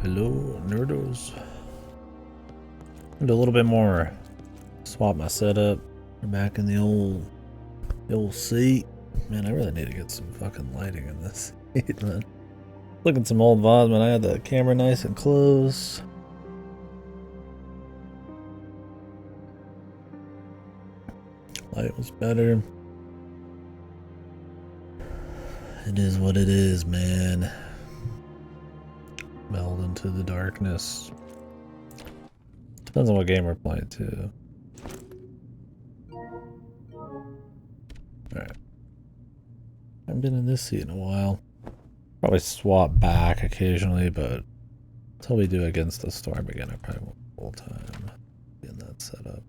Hello, nerdos. Do a little bit more. Swap my setup. We're back in the old seat. Man, I really need to get some fucking lighting in this seat, man. Look at some old VODs, man. I had the camera nice and close. Light was better. It is what it is, man. Meld into the darkness. Depends on what game we're playing too. Alright. I haven't been in this seat in a while. Probably swap back occasionally, but until we do Against the Storm again, I probably won't full time in that setup.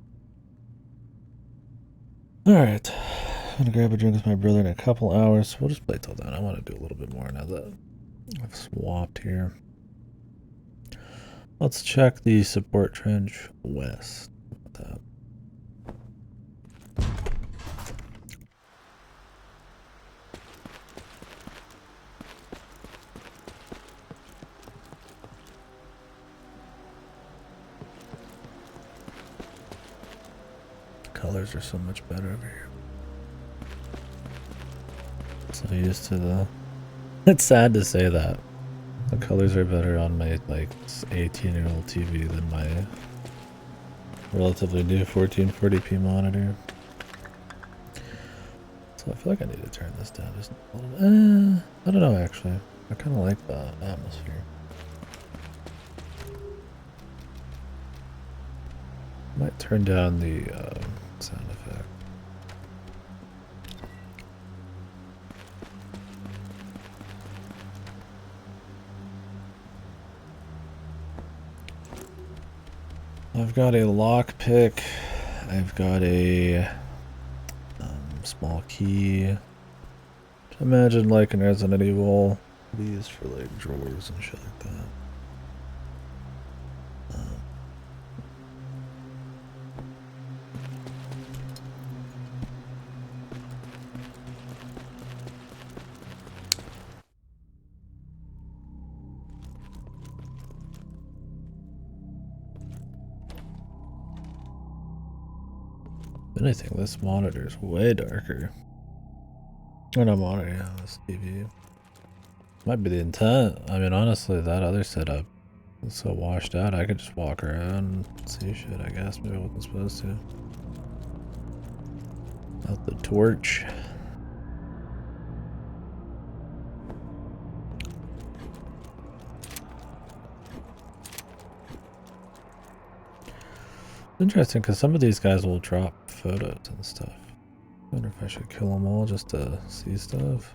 Alright. I'm gonna grab a drink with my brother in a couple hours. We'll just play till then. I want to do a little bit more now that I've swapped here. Let's check the support trench west. Colors are so much better over here. So used to the... It's sad to say that. The colors are better on my, like, 18-year-old TV than my relatively new 1440p monitor. So I feel like I need to turn this down just a little bit. I don't know, actually. I kind of like the atmosphere. Might turn down the sound effect. I've got a lockpick. I've got a small key. Imagine like in Resident Evil, these for like drawers and shit like that. If anything, this monitor is way darker. Or no monitor, yeah, this TV. Might be the intent. I mean, honestly, that other setup is so washed out, I could just walk around and see shit, I guess. Maybe I wasn't supposed to. Out the torch. Interesting, because some of these guys will drop photos and stuff. I wonder if I should kill them all just to see stuff.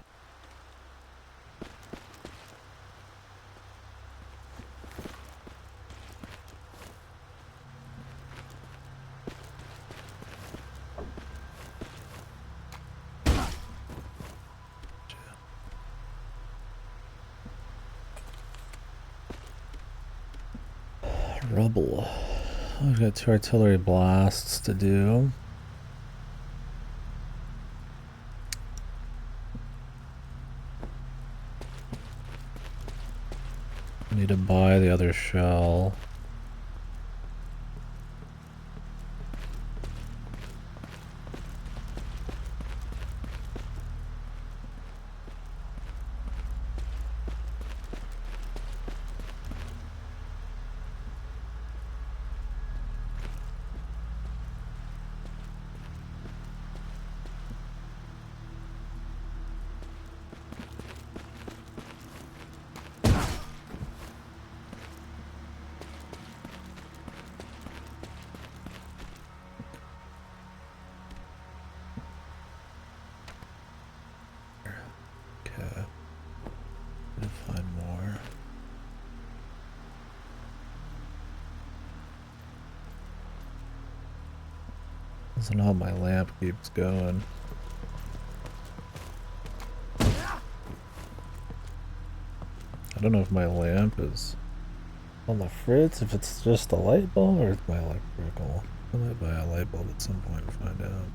Rubble. We've got 2 artillery blasts to do. I need to buy the other shell. Doesn't know how my lamp keeps going. I don't know if my lamp is on the fritz, if it's just a light bulb or it's my electrical. I might buy a light bulb at some point and find out.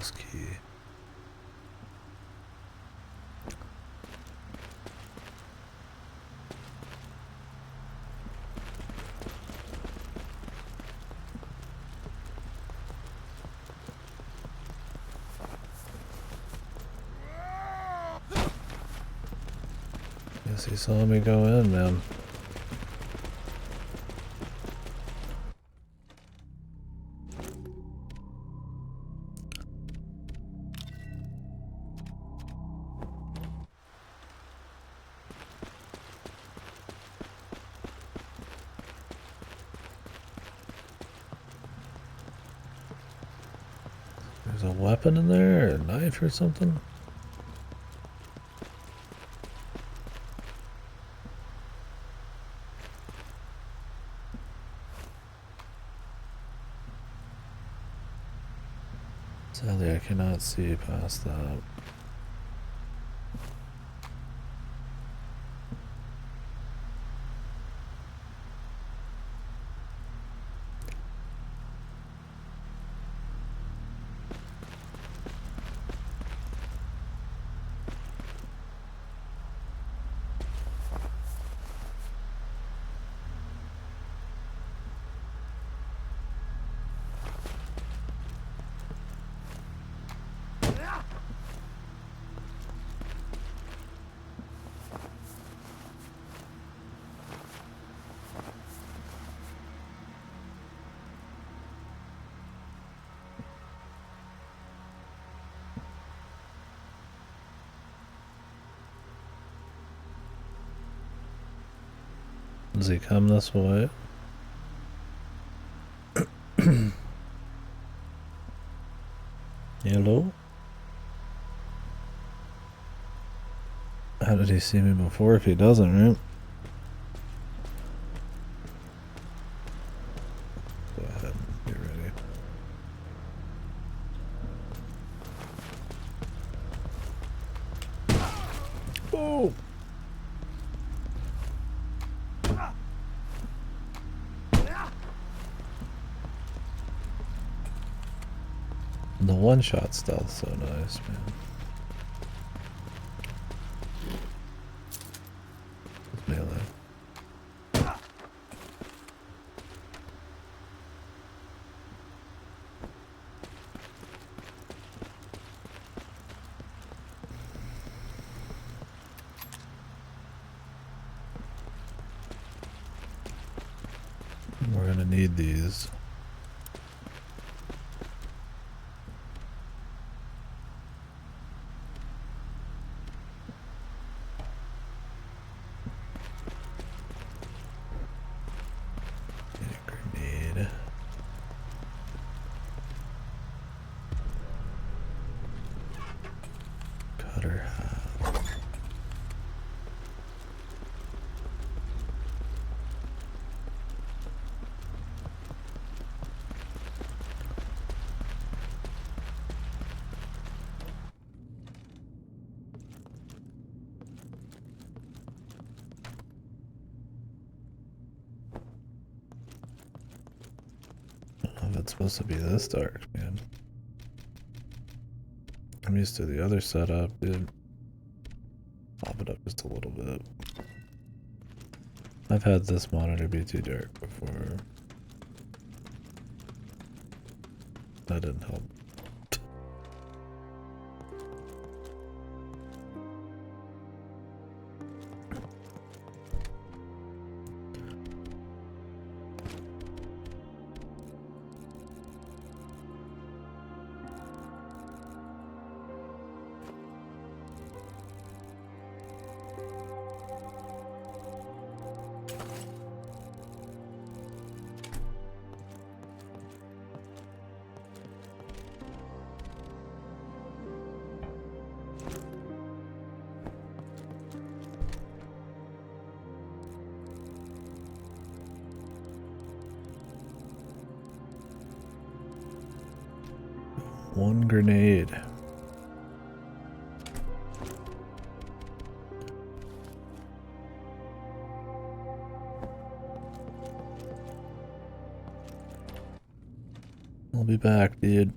this key. Guess he saw me go in, man. There's a weapon in there, a knife or something? Sadly, I cannot see past that. Does he come this way? Hello? How did he see me before if he doesn't, right? Go ahead and get ready. Oh! The one-shot stealth's so nice, man. It's melee. We're gonna need these. Grenade. Cutter. It's supposed to be this dark, man. I'm used to the other setup, dude. Pop it up just a little bit. I've had this monitor be too dark before. That didn't help. One grenade. I'll be back, dude.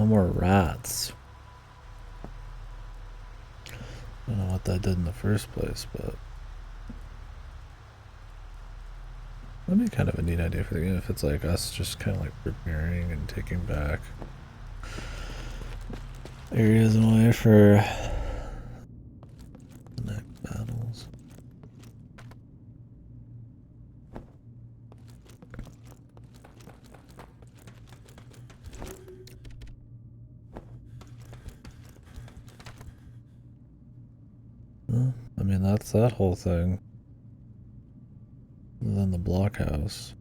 No more rats. I don't know what that did in the first place, but that'd be kind of a neat idea for the game if it's like us just kind of like preparing and taking back areas in a way for the next battles. Well, I mean, that's that whole thing. And then the blockhouse.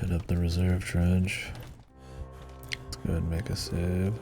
Hit up the reserve trench. Let's go ahead and make a save.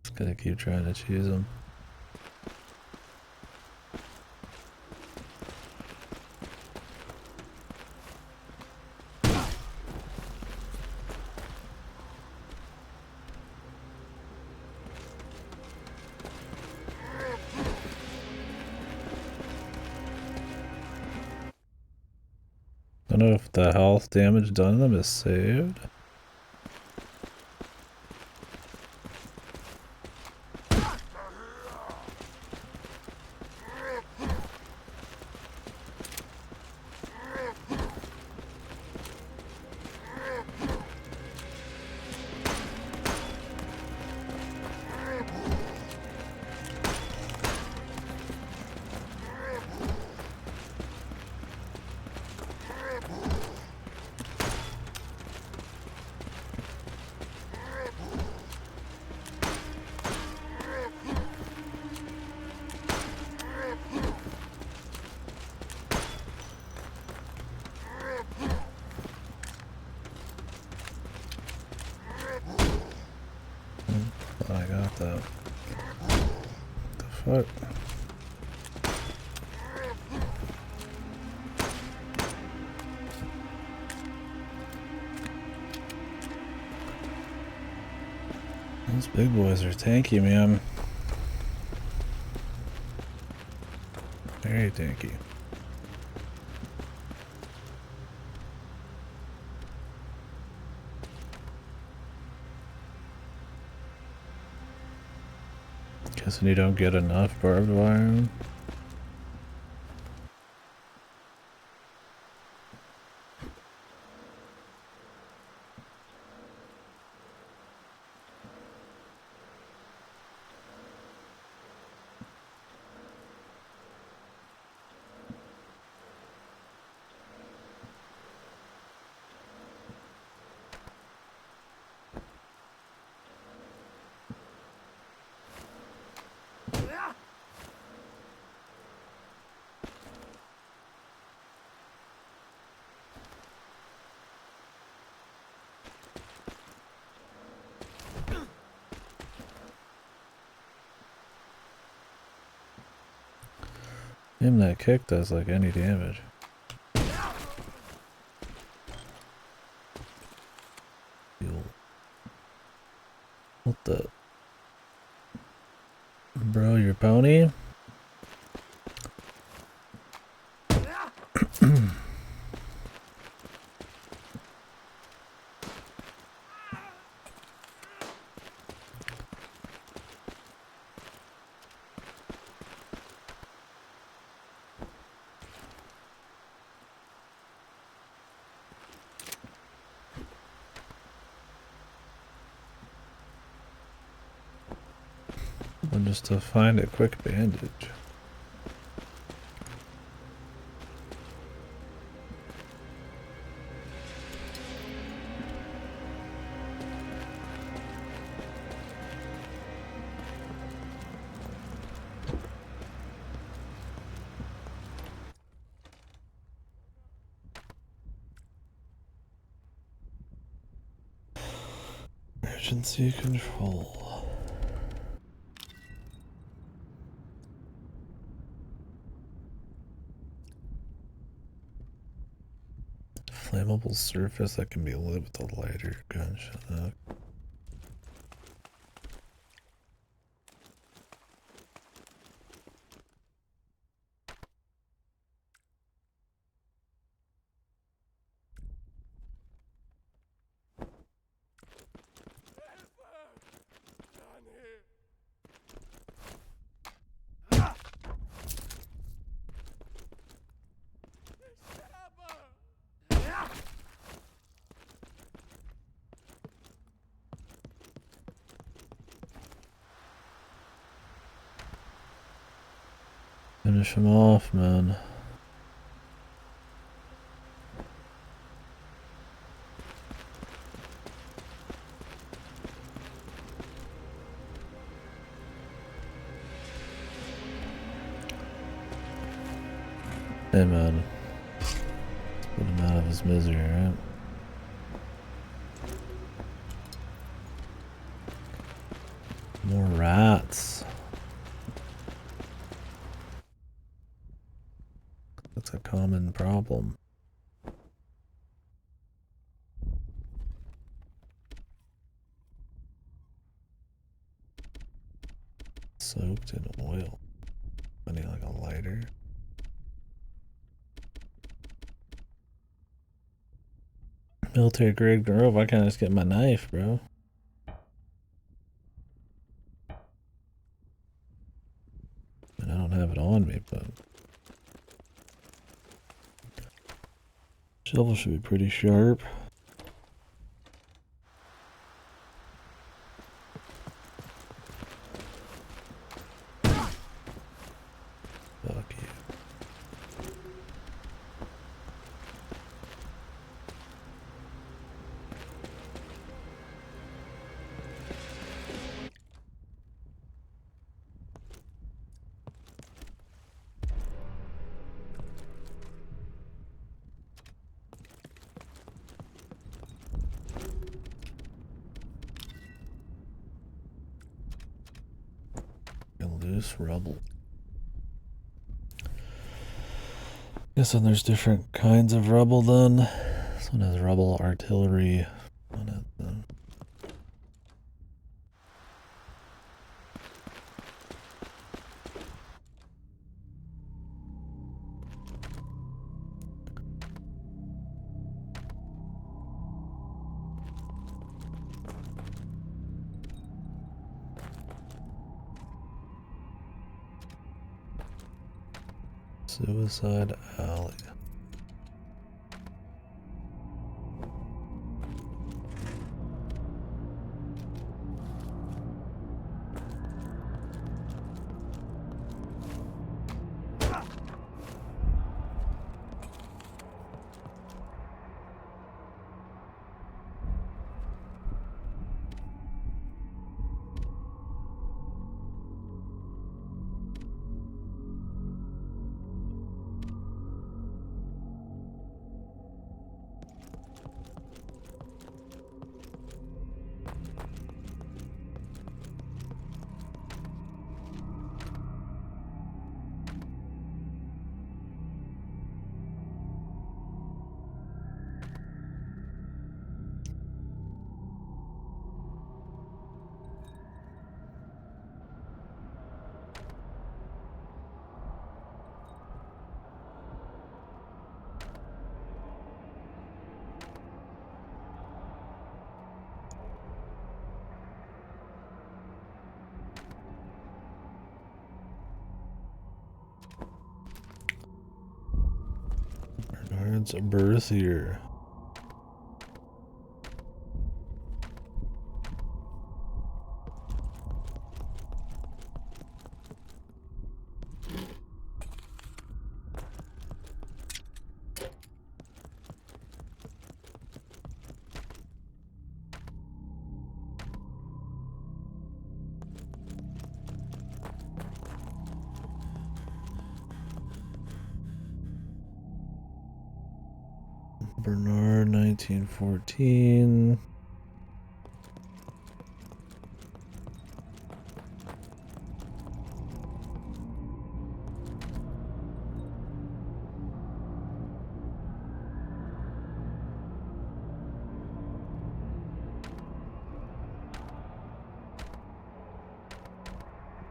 Just gotta keep trying to choose them. I don't know if the health damage done to them is saved. I got that. What the fuck? Those big boys are tanky, man. Very tanky. Guessing you don't get enough barbed wire. Damn, that kick does like any damage. What the? Bro, your pony? Or just to find a quick bandage. Emergency control. Flammable surface that can be lit with a lighter gun. Shut up. Finish him off, man. Hey, man. Put him out of his misery, right? More rats. That's a common problem. Soaked in oil. I need like a lighter. Military grade rope. Why can't I just get my knife, bro? And I don't have it on me, but shovel should be pretty sharp. Fuck you. Loose rubble. Guess then there's different kinds of rubble then. This one has rubble artillery on it then. Suicide Alley. Bernard's birth year. Bernard, 1914.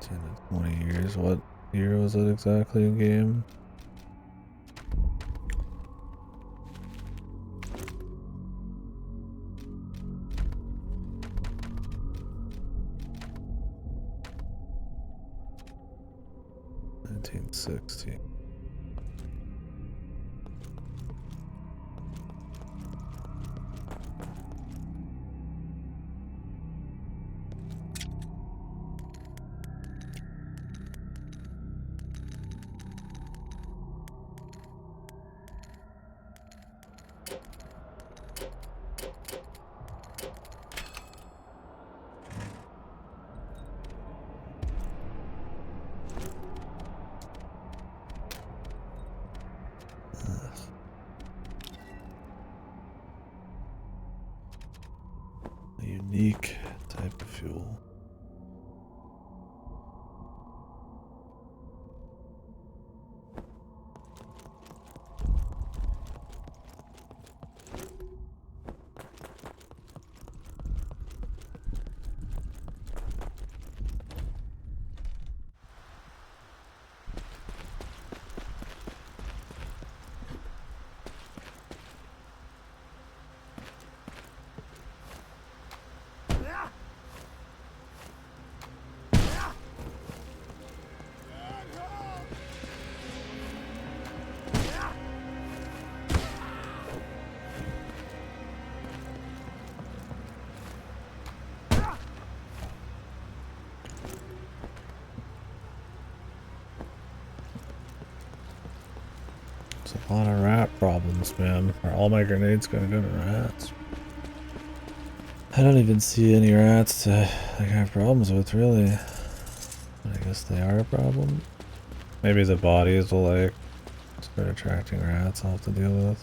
To 20 years. What year was it exactly in game? $1960. A unique type of fuel. It's a lot of rat problems, man. Are all my grenades gonna go to rats? I don't even see any rats to like, have problems with, really. But I guess they are a problem. Maybe the bodies will like start attracting rats I'll have to deal with.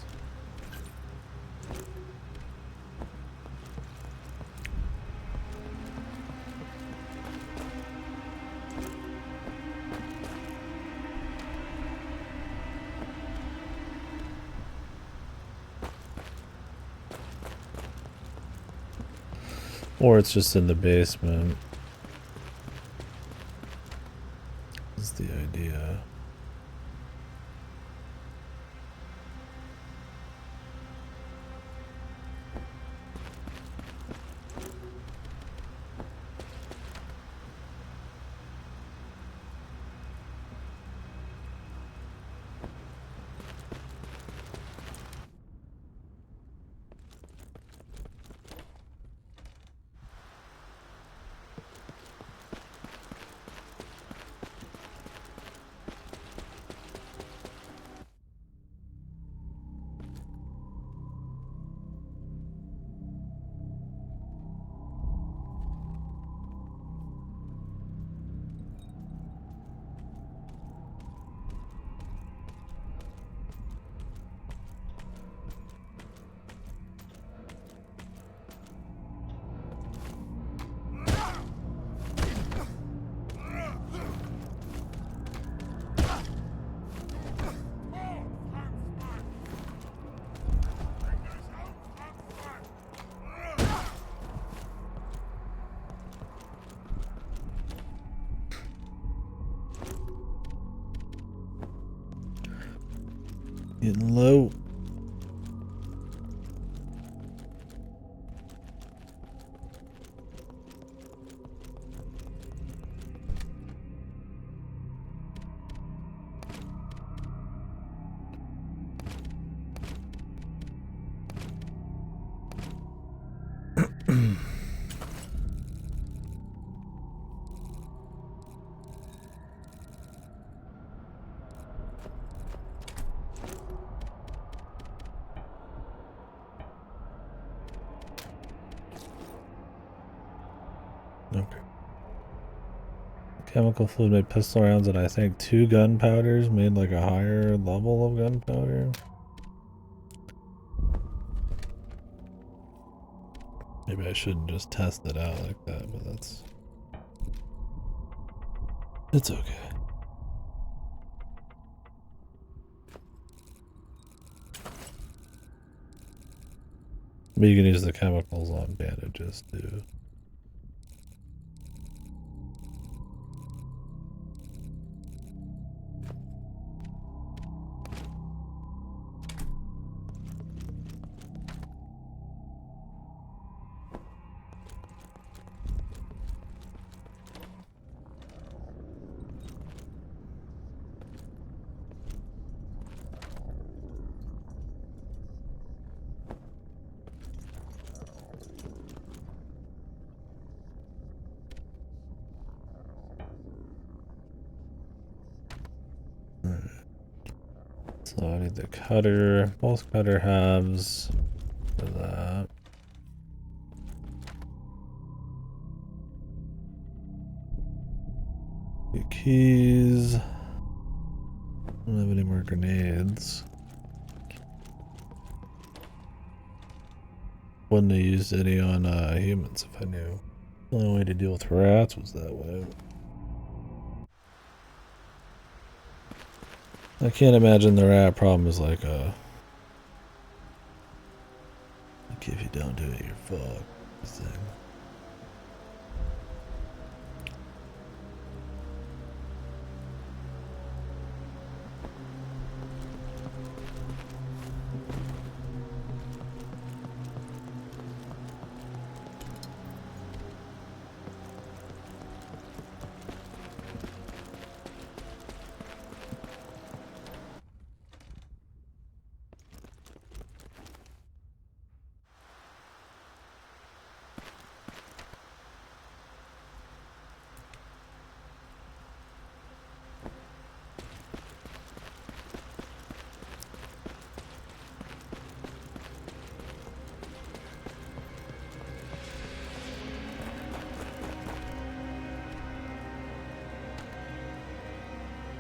Or it's just in the basement. Is the idea. Getting low. Okay. Chemical fluid made pistol rounds, and I think 2 gunpowders made like a higher level of gunpowder. Maybe I shouldn't just test it out like that, but it's okay. But you can use the chemicals on bandages too. So I need the cutter, both cutter halves for that. The keys. I don't have any more grenades. Wouldn't have used any on humans if I knew. The only way to deal with rats was that way. I can't imagine the rat problem is like if you don't do it, you're fucked thing.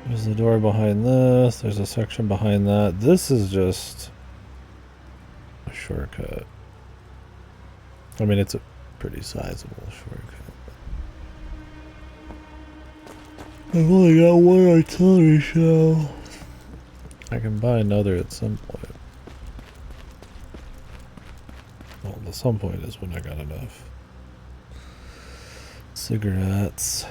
There's the door behind this. There's a section behind that. This is just a shortcut. I mean, it's a pretty sizable shortcut. I've only got one artillery shell. I can buy another at some point. Well, the some point is when I got enough cigarettes.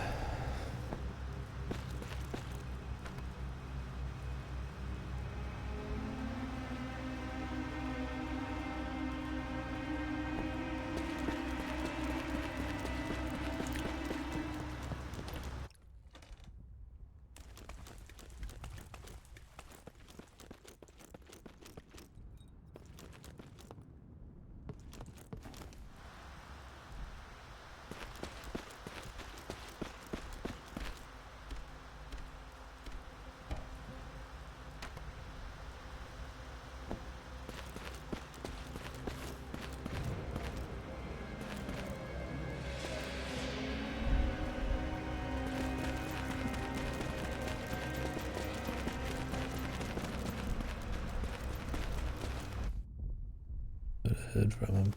Hid from him.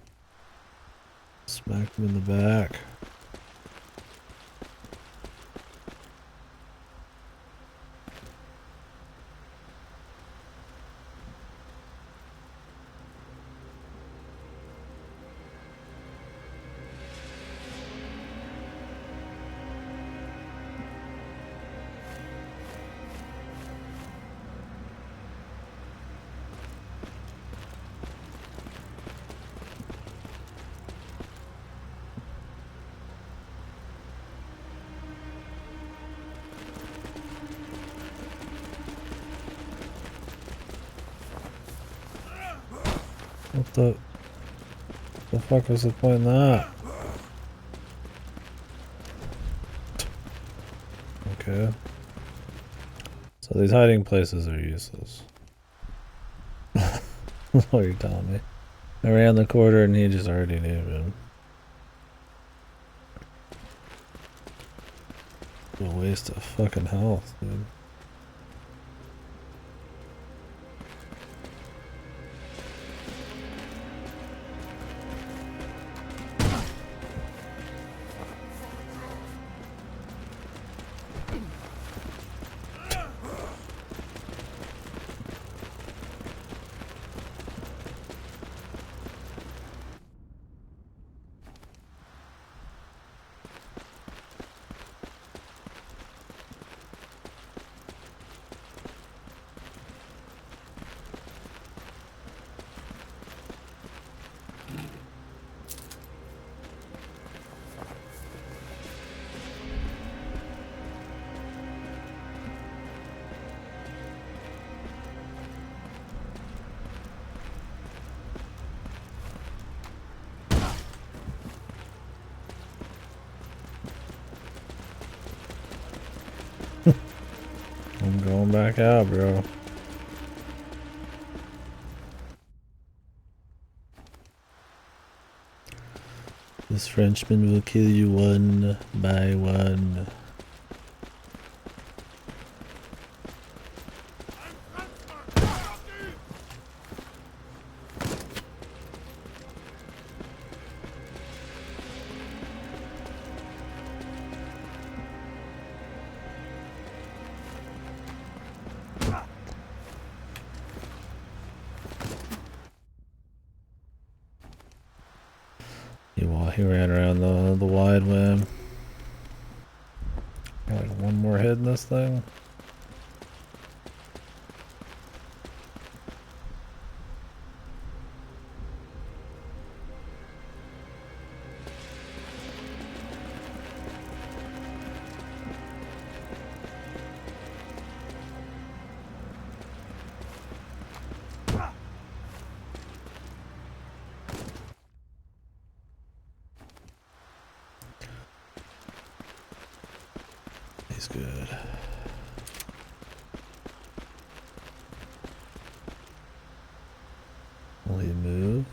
Smacked him in the back. What the fuck was the point in that? Okay. So these hiding places are useless. That's what you're telling me. I ran the quarter and he just already knew him. What a waste of fucking health, dude. I'm going back out, bro. This Frenchman will kill you one by one. He ran around the wide web. Got like one more head in this thing. He's good. Will he move?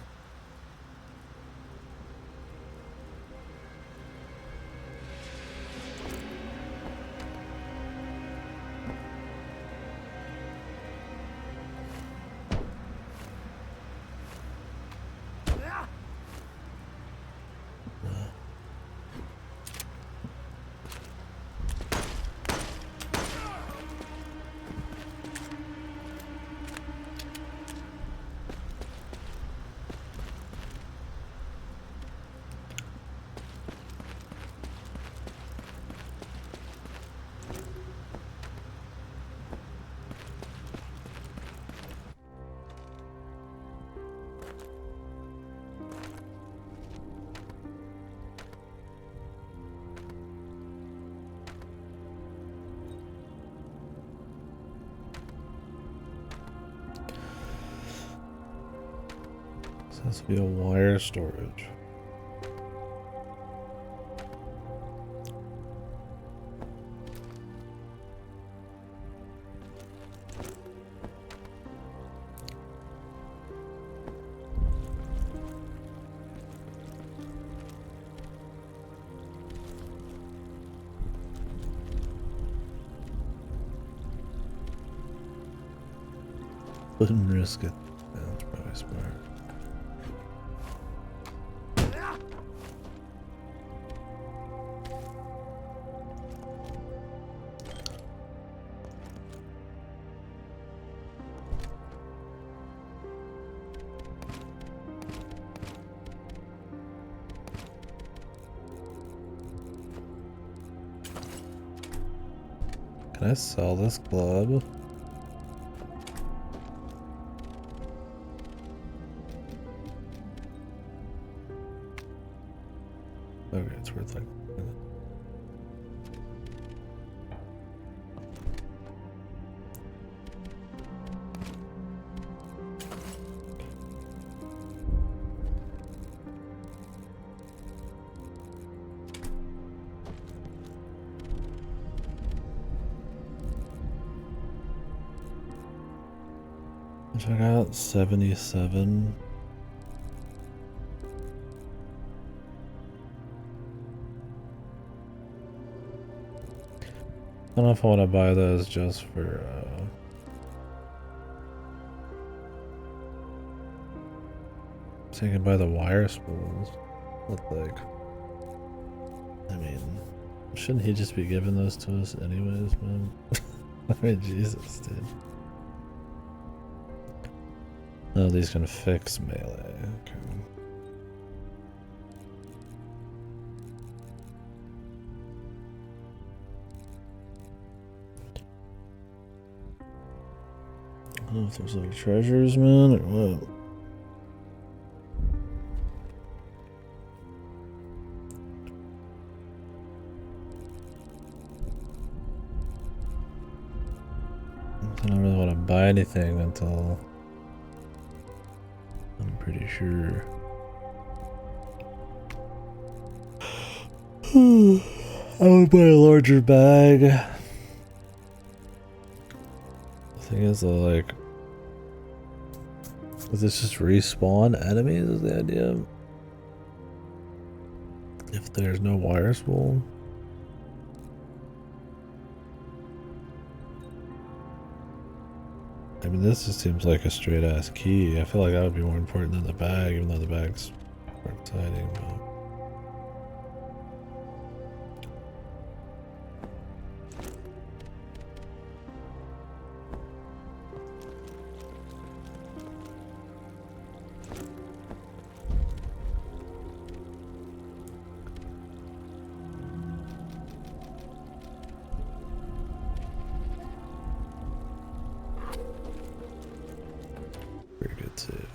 This has to be a wire storage. Wouldn't risk it. Yeah, that's probably smart. Can I sell this glove? Okay, it's worth like... Which I got 77. I don't know if I want to buy those just for so you can buy the wire spools. But like, I mean, shouldn't he just be giving those to us anyways, man? I mean, Jesus, dude. Oh, these can fix melee. Okay. I don't know if there's like treasures, man, or what. I don't really want to buy anything until I'm pretty sure. I would buy a larger bag. The thing is, though, like, does this just respawn enemies? Is the idea? If there's no wire spool. I mean, this just seems like a straight ass key. I feel like that would be more important than the bag, even though the bag's more exciting. But... pretty good save.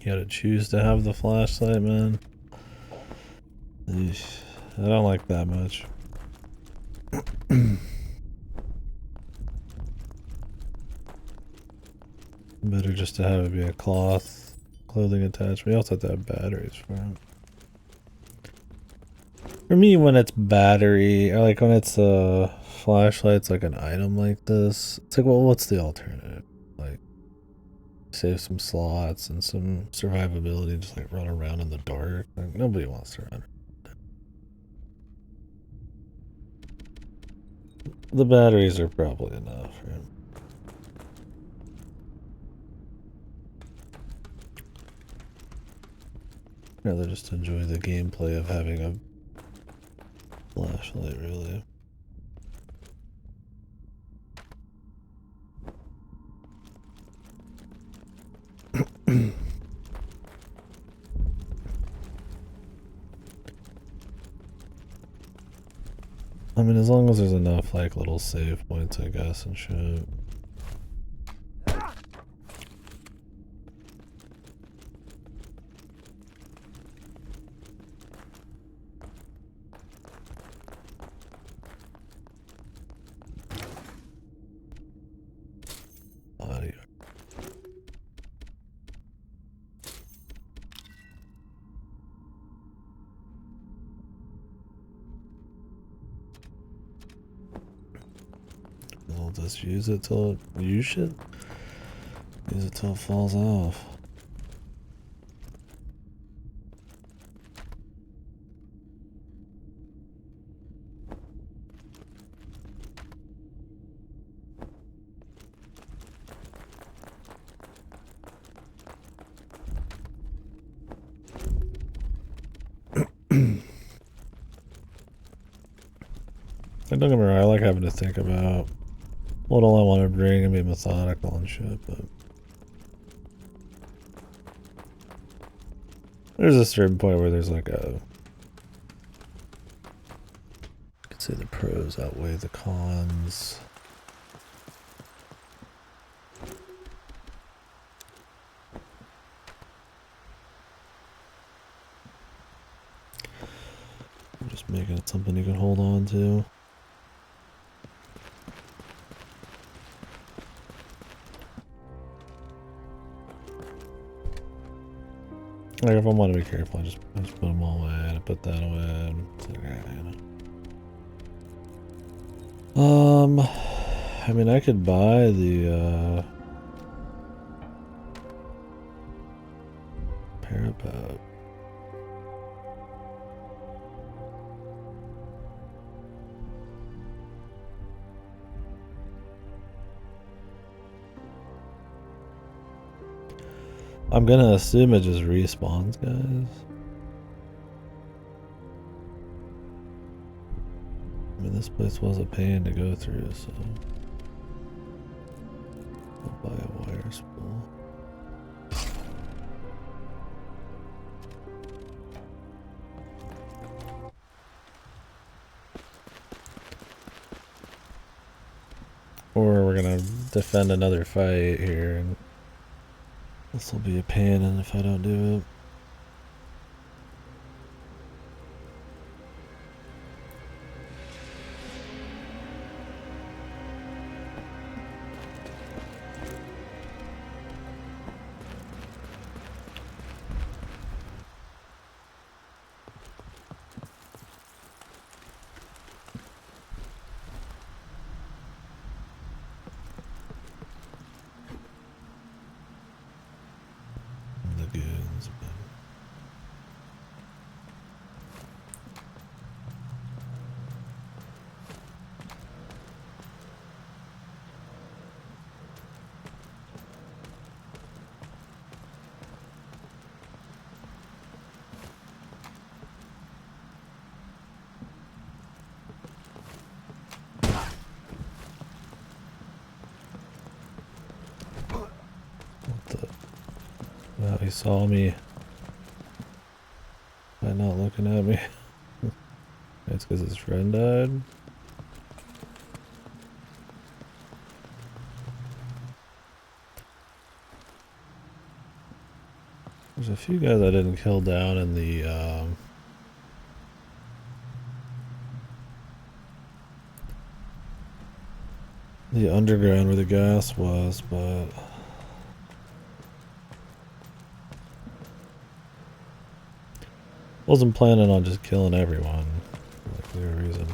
You gotta choose to have the flashlight, man. Eesh, I don't like that much. Better just to have it be a clothing attachment. You also have to have batteries for it. For me, when it's battery, or like when it's a flashlight, it's like an item like this. It's like, well, what's the alternative? Like, save some slots and some survivability, just like run around in the dark. Like, nobody wants to run. The batteries are probably enough, right? Rather just enjoy the gameplay of having a flashlight, really. mean, as long as there's enough, like, little save points, I guess, and shit. Audio. I'll just use it till it, use it till it falls off. And don't get me wrong, I like having to think about what all I want to bring and be methodical and shit, but there's a certain point where there's like a, I could say the pros outweigh the cons. I'm just making it something you can hold on to. Like if I want to be careful, I just put them all away and I put that away. And it's like, you know. I mean, I could buy the parapet. I'm gonna assume it just respawns, guys. I mean, this place was a pain to go through, so I'll buy a wire spool. Or we're gonna defend another fight here, and this will be a pain, and if I don't do it. Lagoons, but wow, he saw me by not looking at me. It's because his friend died. There's a few guys I didn't kill down in the underground where the gas was, but wasn't planning on just killing everyone for a clear reason.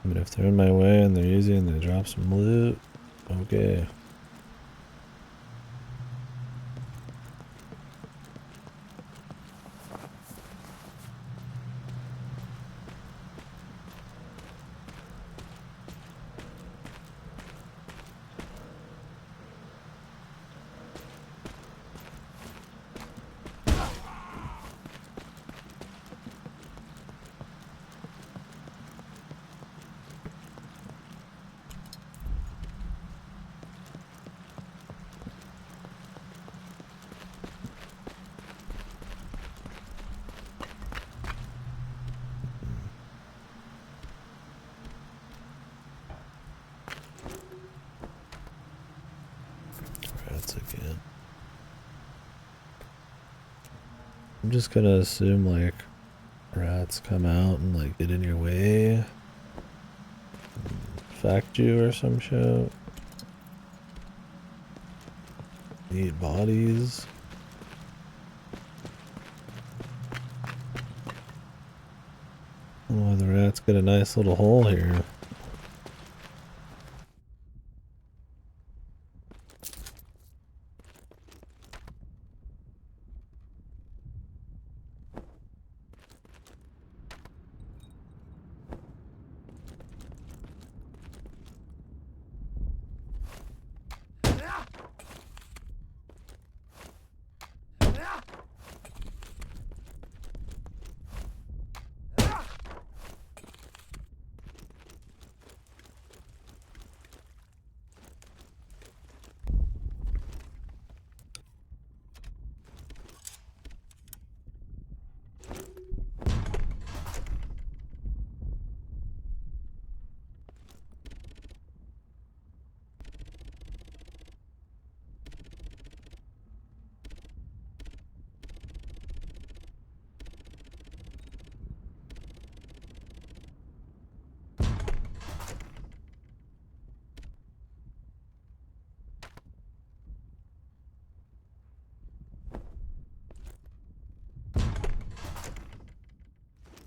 I mean, if they're in my way and they're easy and they drop some loot, okay. I'm just gonna assume like rats come out and like get in your way, infect you or some shit. Eat bodies. Oh, the rats got a nice little hole here.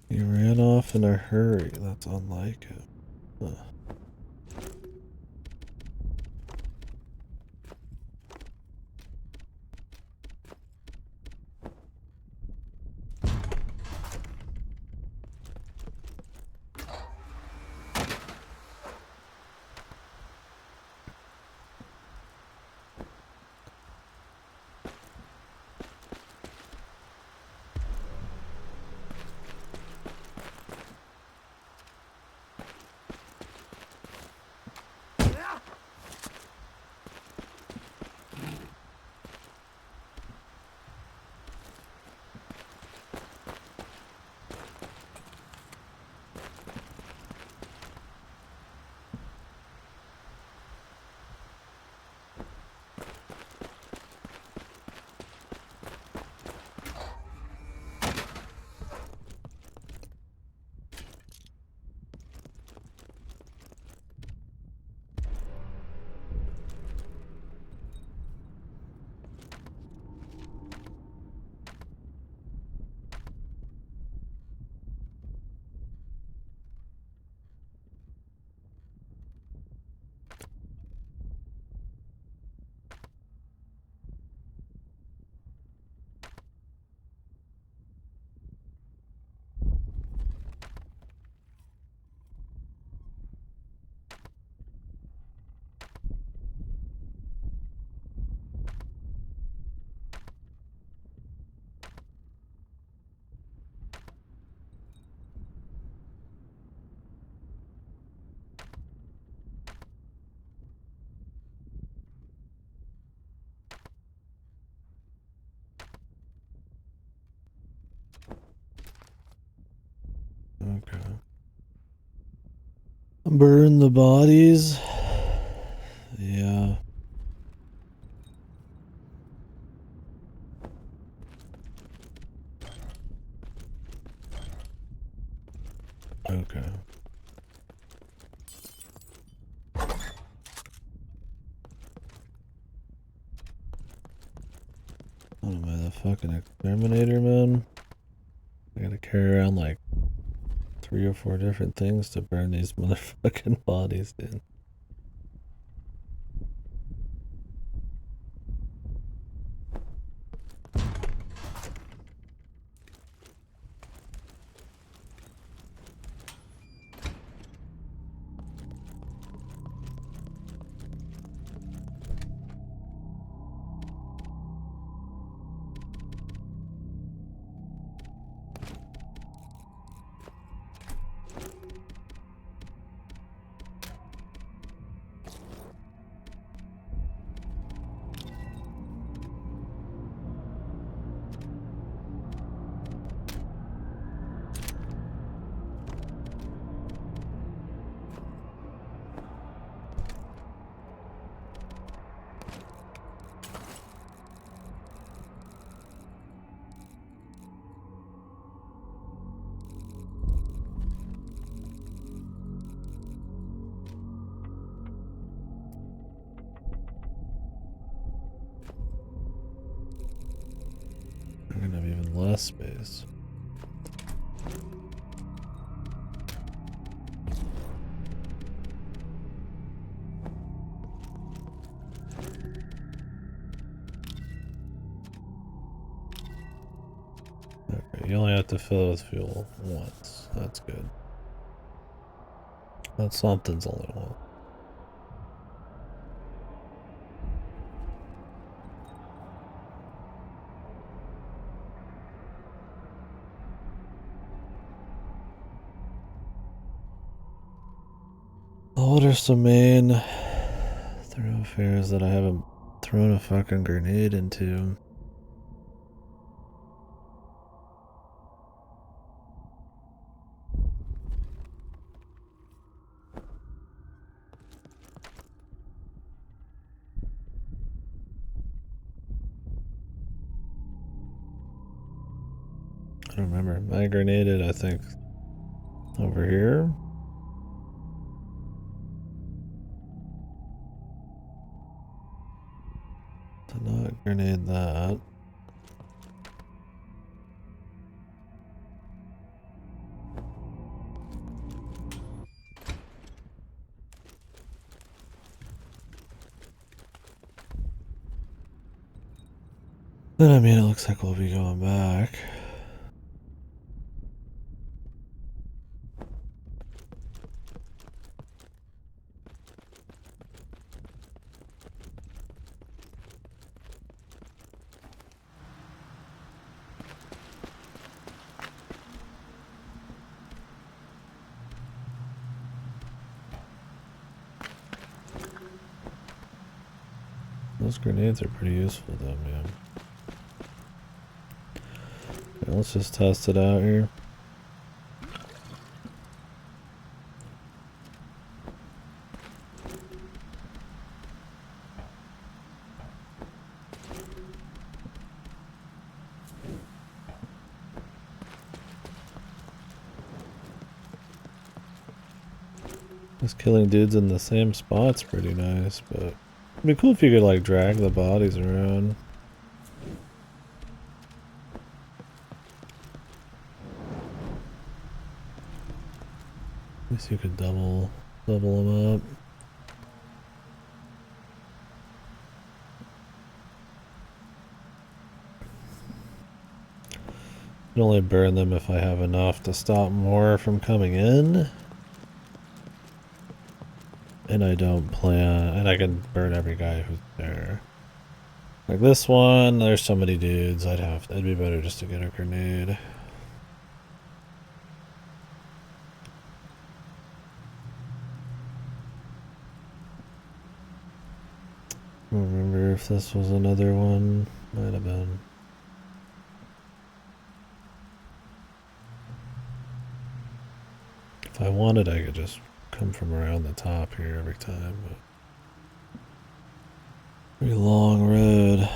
He ran off in a hurry. That's unlike him. Huh. Okay. Burn the bodies. Yeah. Okay. What am I, the fucking exterminator, man? I gotta carry around like 3 or 4 different things to burn these motherfucking bodies, dude. less space. Okay, you only have to fill it with fuel once. That's good. That's something's only one. What are some main thoroughfares that I haven't thrown a fucking grenade into? I don't remember. I grenaded, I think, over here. Did not grenade that. Then I mean, it looks like we'll be going back. Those grenades are pretty useful though, man. Okay, let's just test it out here. Just killing dudes in the same spot's pretty nice, but it'd be cool if you could like drag the bodies around. At least you could double them up. I can only burn them if I have enough to stop more from coming in. And I don't plan, and I can burn every guy who's there. Like this one, there's so many dudes, it'd be better just to get a grenade. I don't remember if this was another one, might have been. If I wanted, I could just come from around the top here every time, but pretty long road.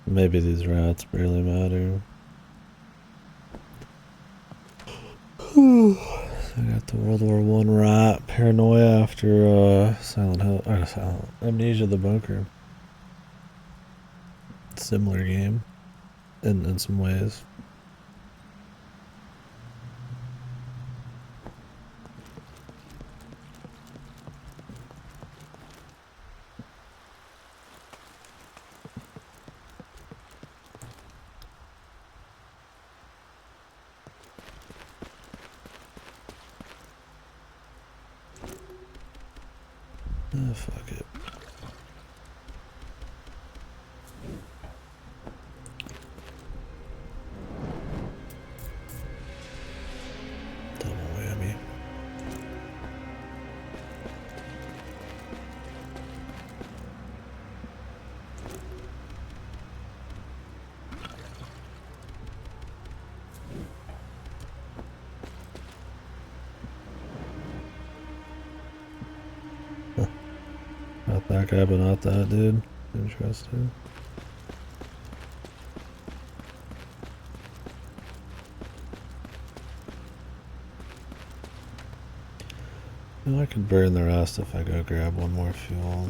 Maybe these rats barely matter. I got the World War I rat paranoia after Amnesia the Bunker. Similar game in some ways. Oh, fuck it. Double whammy. Not that guy, but not that dude. Interesting. Well, I could burn the rest if I go grab one more fuel.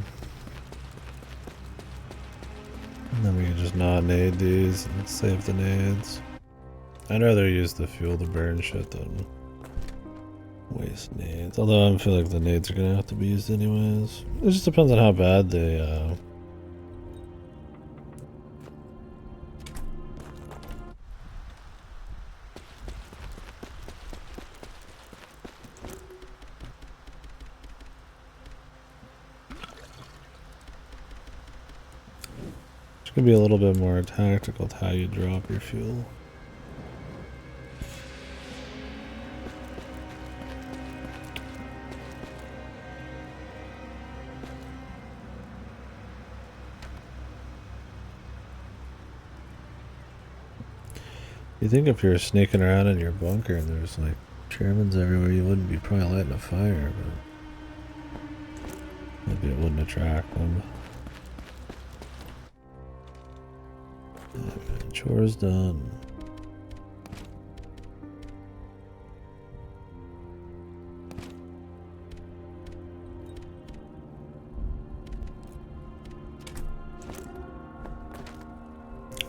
And then we can just not nade these and save the nades. I'd rather use the fuel to burn shit than waste nades. Although I feel like the nades are gonna have to be used anyways. It just depends on how bad they It's gonna be a little bit more tactical to how you drop your fuel. You think if you're sneaking around in your bunker and there's like Germans everywhere, you wouldn't be probably lighting a fire, but maybe it wouldn't attract them. Alright, chores done.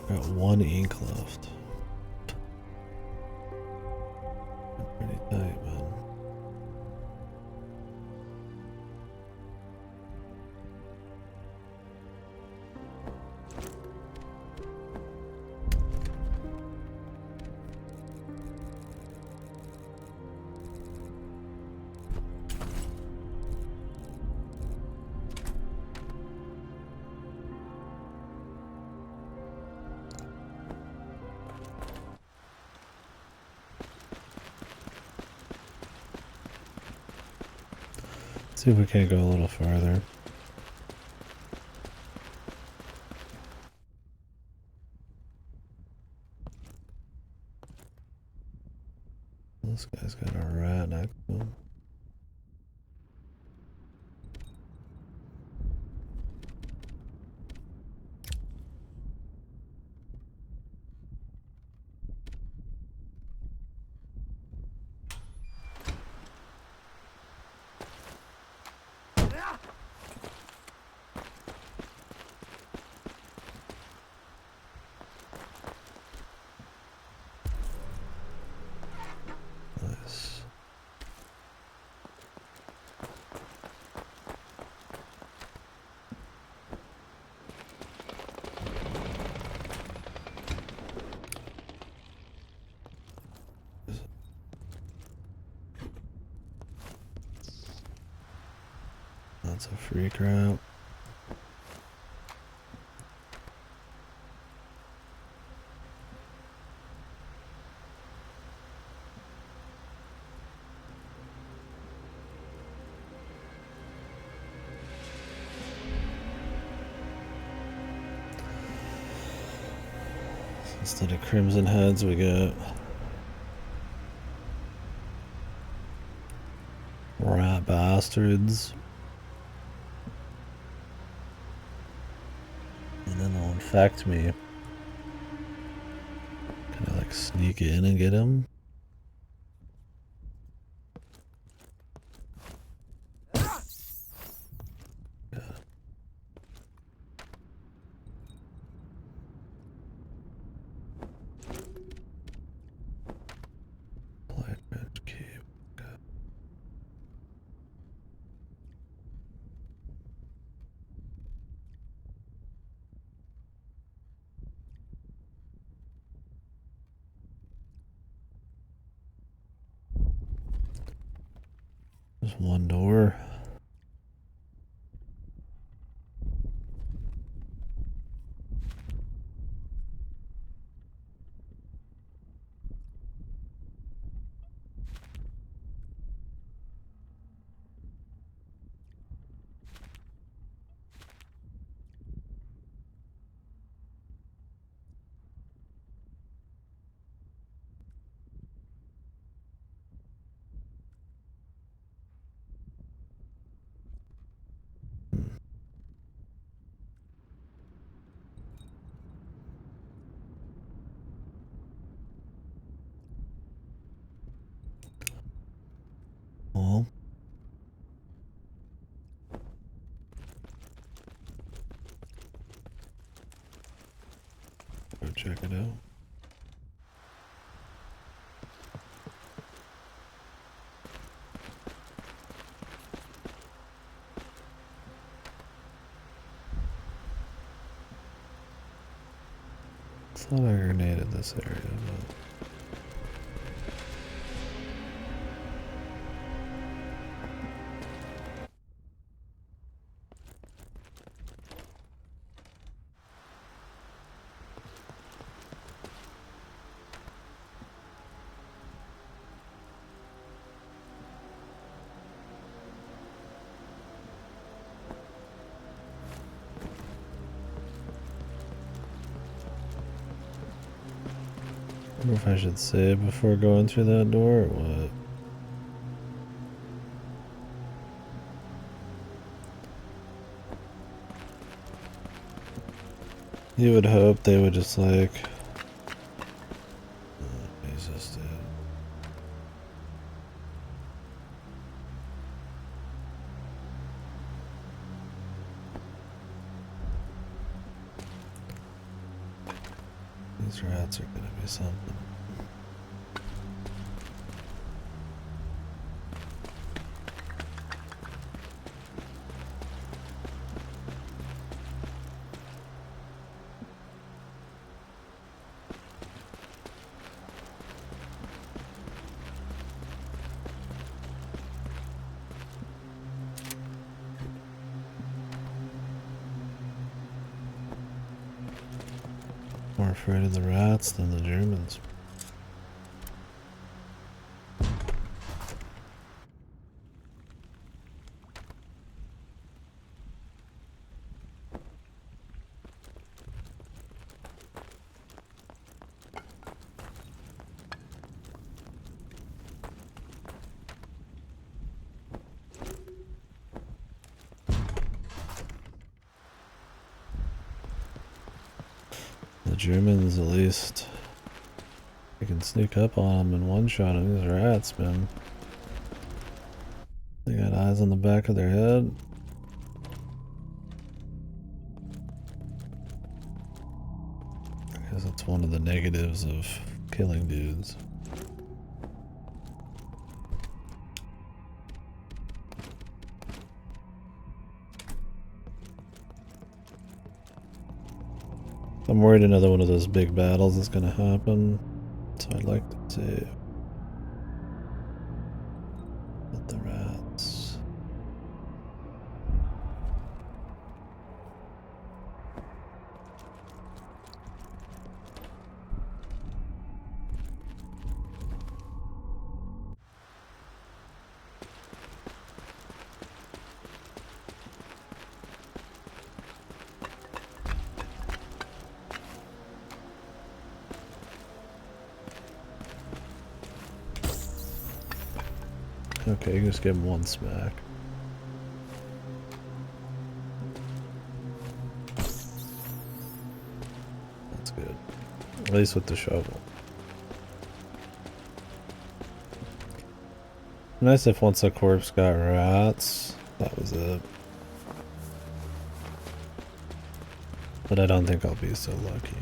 Got one ink left. Pretty tight, man. See if we can't go a little farther. This guy's got a rat next to him. Nice. That's a freak route. Instead of crimson heads, we got rat bastards. And then they'll infect me. Can I like sneak in and get him? There's one door. check it out. Thought I grenaded this area, but I wonder if I should save before going through that door or what. You would hope they would just like... he's just dead. These rats are gonna be something. More afraid of the rats than the Germans. The Germans, at least, you can sneak up on them and one-shot them. These rats, man. They got eyes on the back of their head. I guess that's one of the negatives of killing dudes. I'm worried another one of those big battles is gonna happen, so I'd like to save. With the rats. Okay, you just give him one smack. That's good. At least with the shovel. Nice if once a corpse got rats, that was it. But I don't think I'll be so lucky.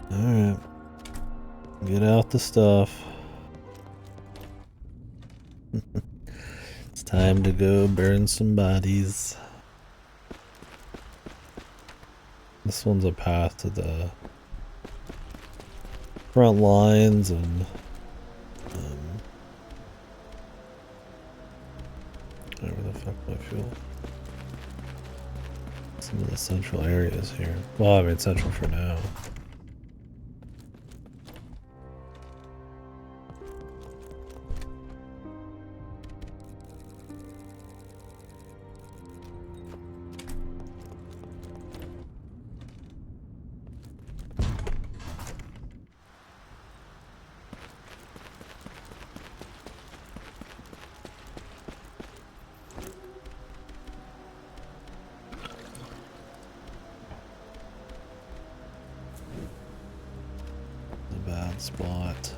Alright. Get out the stuff. It's time to go burn some bodies. This one's a path to the front lines and whatever the fuck my fuel. Some of the central areas here. Well, I mean central for now. bad spot.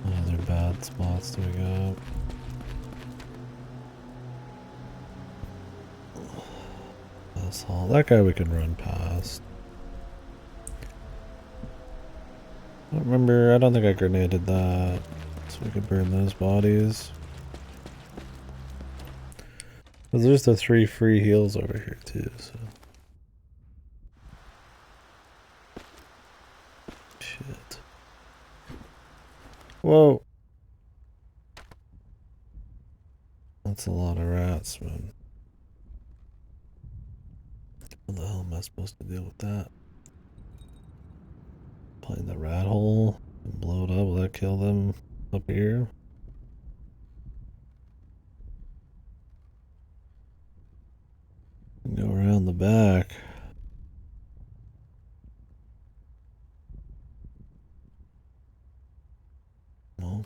What other bad spots do we got? This hall. That guy we can run past. I don't remember. I don't think I grenaded that. So we could burn those bodies. But there's the 3 free heals over here too, so. Shit. Whoa. That's a lot of rats, man. How the hell am I supposed to deal with that? Find the rat hole and blow it up. Will that kill them up here? Go around the back. No.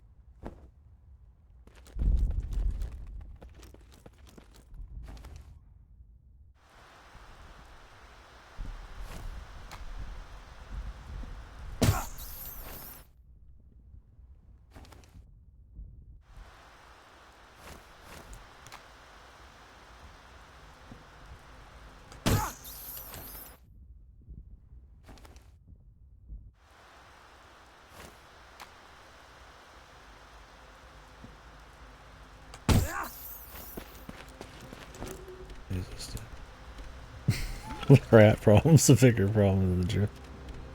Rat problem's a bigger problem than the drift.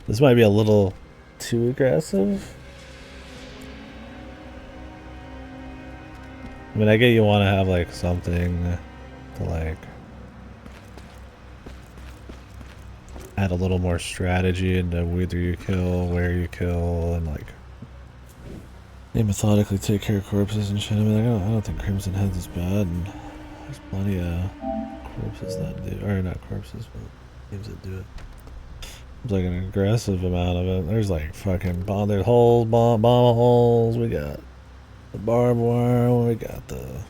This might be a little too aggressive. I mean, I get you want to have like something to like add a little more strategy into whether you kill, where you kill, and like they methodically take care of corpses and shit. I mean, like, I don't think Crimson Heads is bad, and there's plenty of corpses that do, or not corpses, but games that do it. It's like an aggressive amount of it. There's like fucking there's holes, bomb holes. We got the barbed wire. We got the,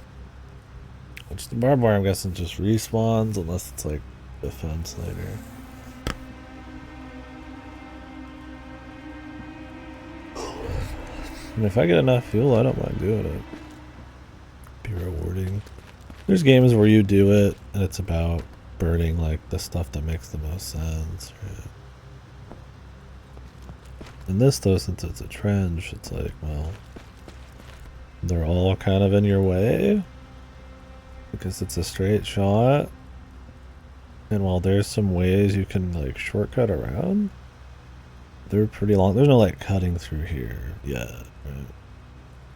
which the barbed wire I'm guessing just respawns unless it's like defense later. And if I get enough fuel, I don't mind doing it. Be rewarding. There's games where you do it and it's about burning like the stuff that makes the most sense, right? In this though, since it's a trench, it's like, well, they're all kind of in your way because it's a straight shot. And while there's some ways you can like shortcut around, they're pretty long. There's no like cutting through here yet, right?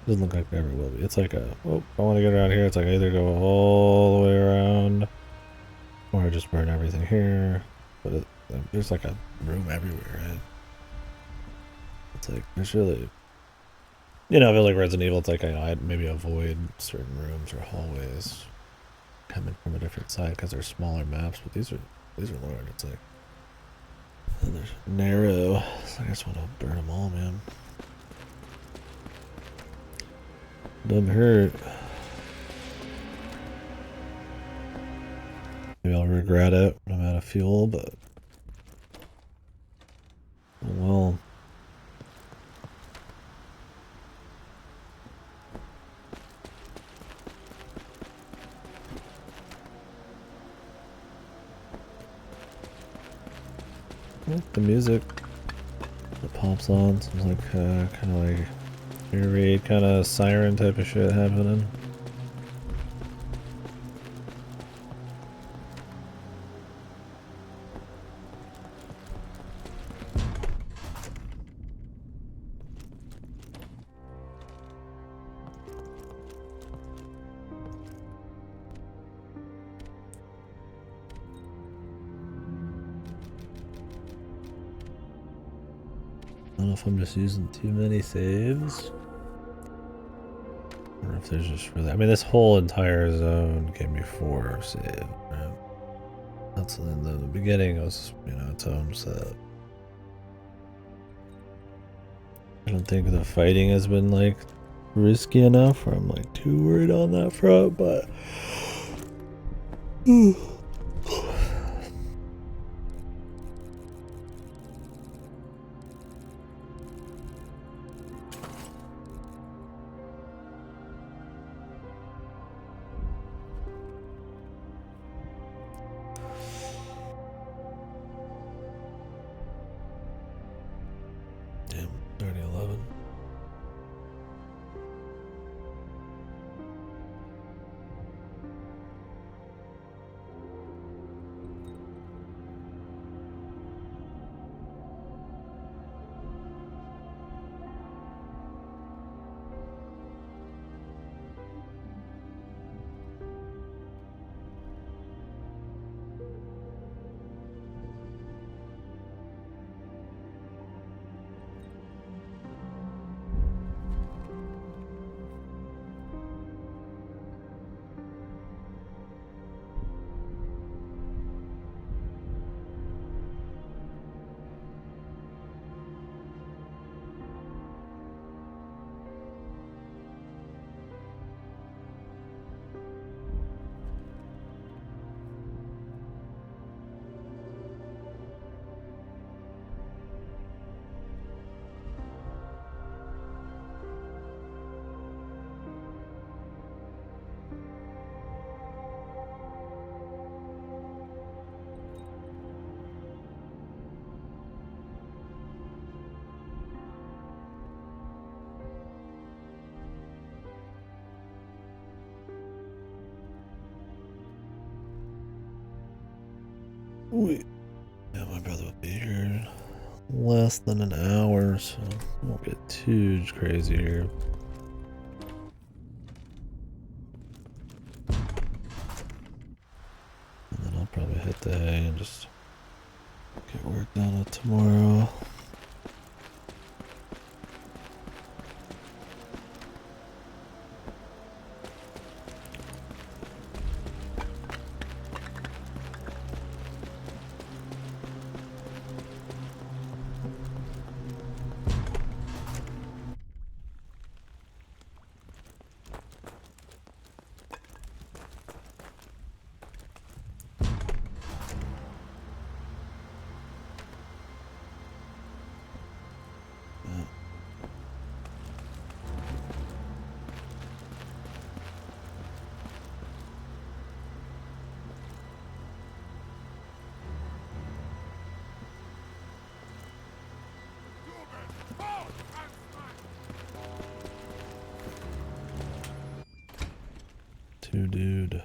Doesn't look like there ever will be. It's like a, oh, I want to get around here. It's like I either go all the way around or I just burn everything here. But there's like a room everywhere, right? It's like, there's really, you know, I feel like Resident Evil, it's like I'd maybe avoid certain rooms or hallways coming from a different side because they're smaller maps, but these are large. It's like, and they're narrow. So I just want to burn them all, man. Doesn't hurt. Maybe I'll regret it when I'm out of fuel, but oh well. The music that pops on sounds like kind of like air raid, kind of siren type of shit happening. I don't know if I'm just using too many saves, or if there's just really, I mean, this whole entire zone gave me 4 saves, right? That's in the beginning, it was, you know, its own set. I don't think the fighting has been like risky enough where I'm like too worried on that front, but Wait. Yeah, my brother will be here in less than an hour, so it won't get too crazy here. And then I'll probably hit the hay and just get work done tomorrow. Dude.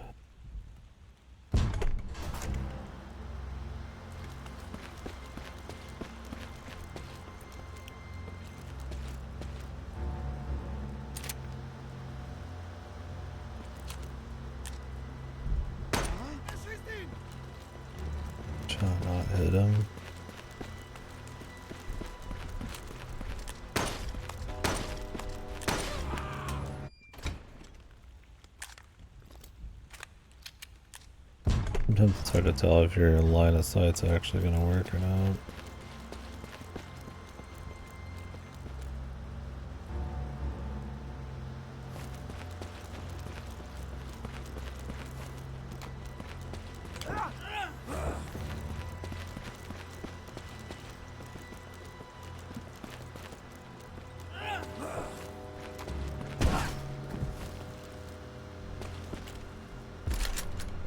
Try not hit him. Sometimes it's hard to tell if your line of sight's actually going to work or not.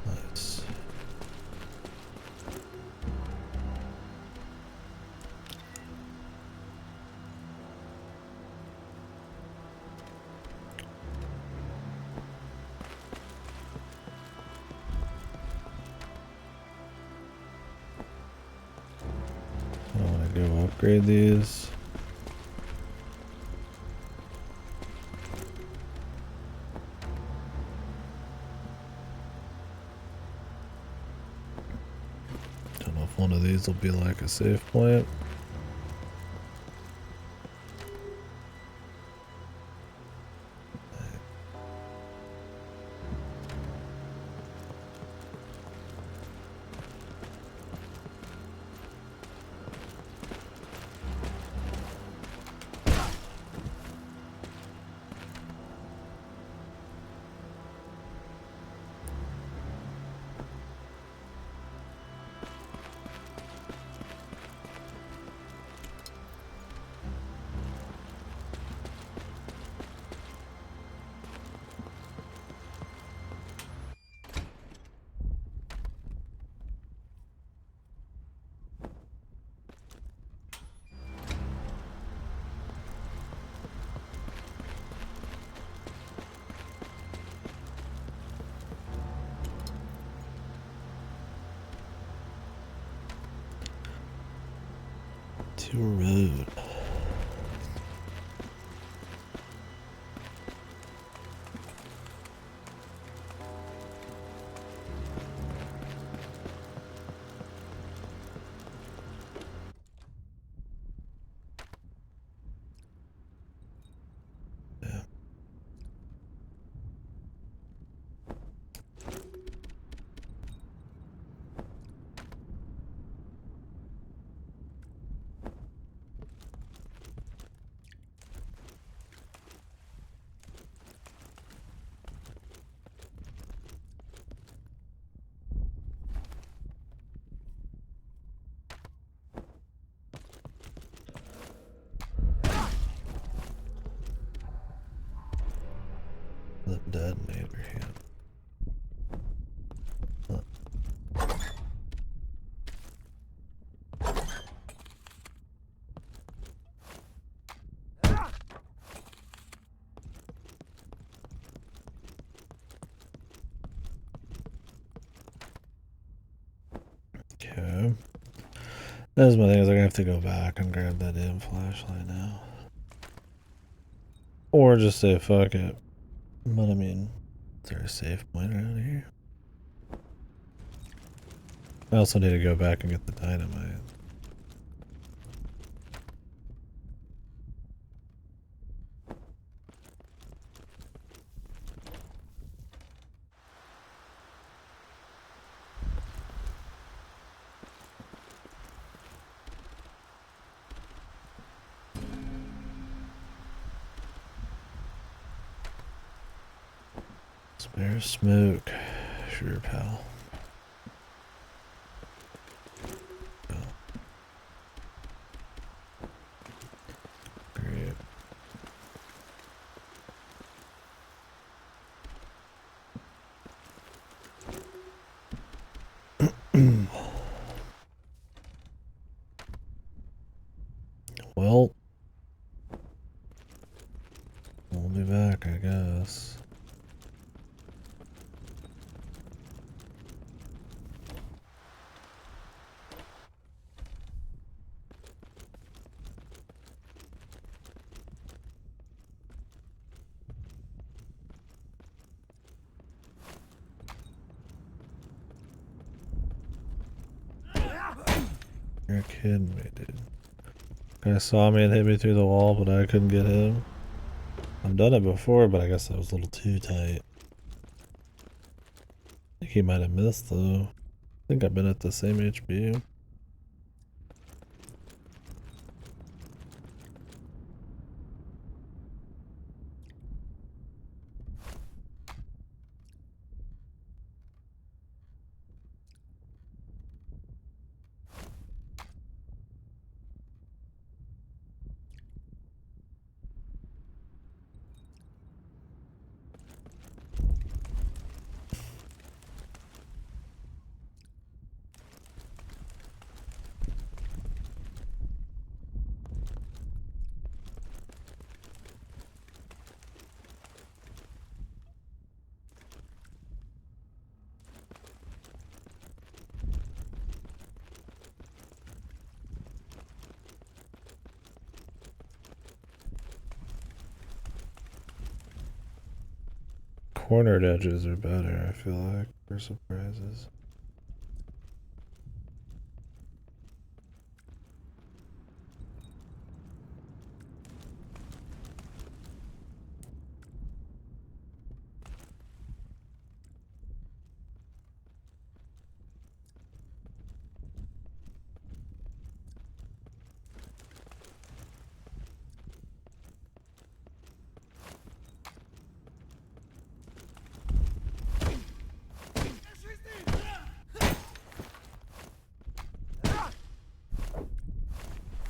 Nice. I want to go upgrade these. Don't know if one of these will be like a safe point. Too rude. Yeah. The detonator here. Okay. That's my thing, is I'm gonna have to go back and grab that damn flashlight now. Or just say fuck it. But I mean, is there a safe point around here? I also need to go back and get the dynamite. Spare smoke. Sure, pal. Oh. Great. Well, we'll be back, I guess. You're kidding me, dude. Guy saw me and hit me through the wall, but I couldn't get him. I've done it before, but I guess that was a little too tight. I think he might have missed, though. I think I've been at the same HBU. Cornered edges are better, I feel like, for surprises.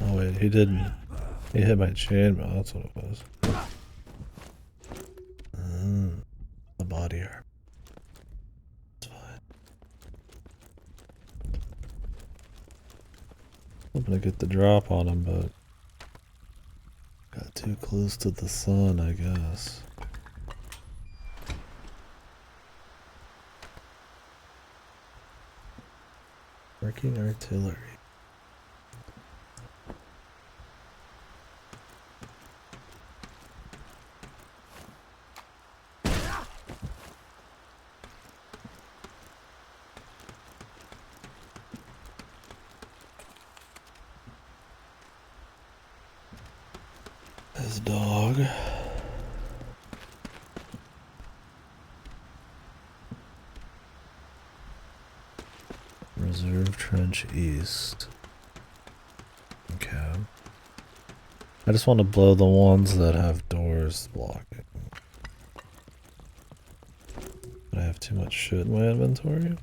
Oh wait, he didn't. He hit my chainmail, that's what it was. The body armor. It's fine. I'm gonna get the drop on him, but got too close to the sun, I guess. Working artillery. His dog. Reserve Trench East. Okay. I just want to blow the ones that have doors blocking. But I have too much shit in my inventory.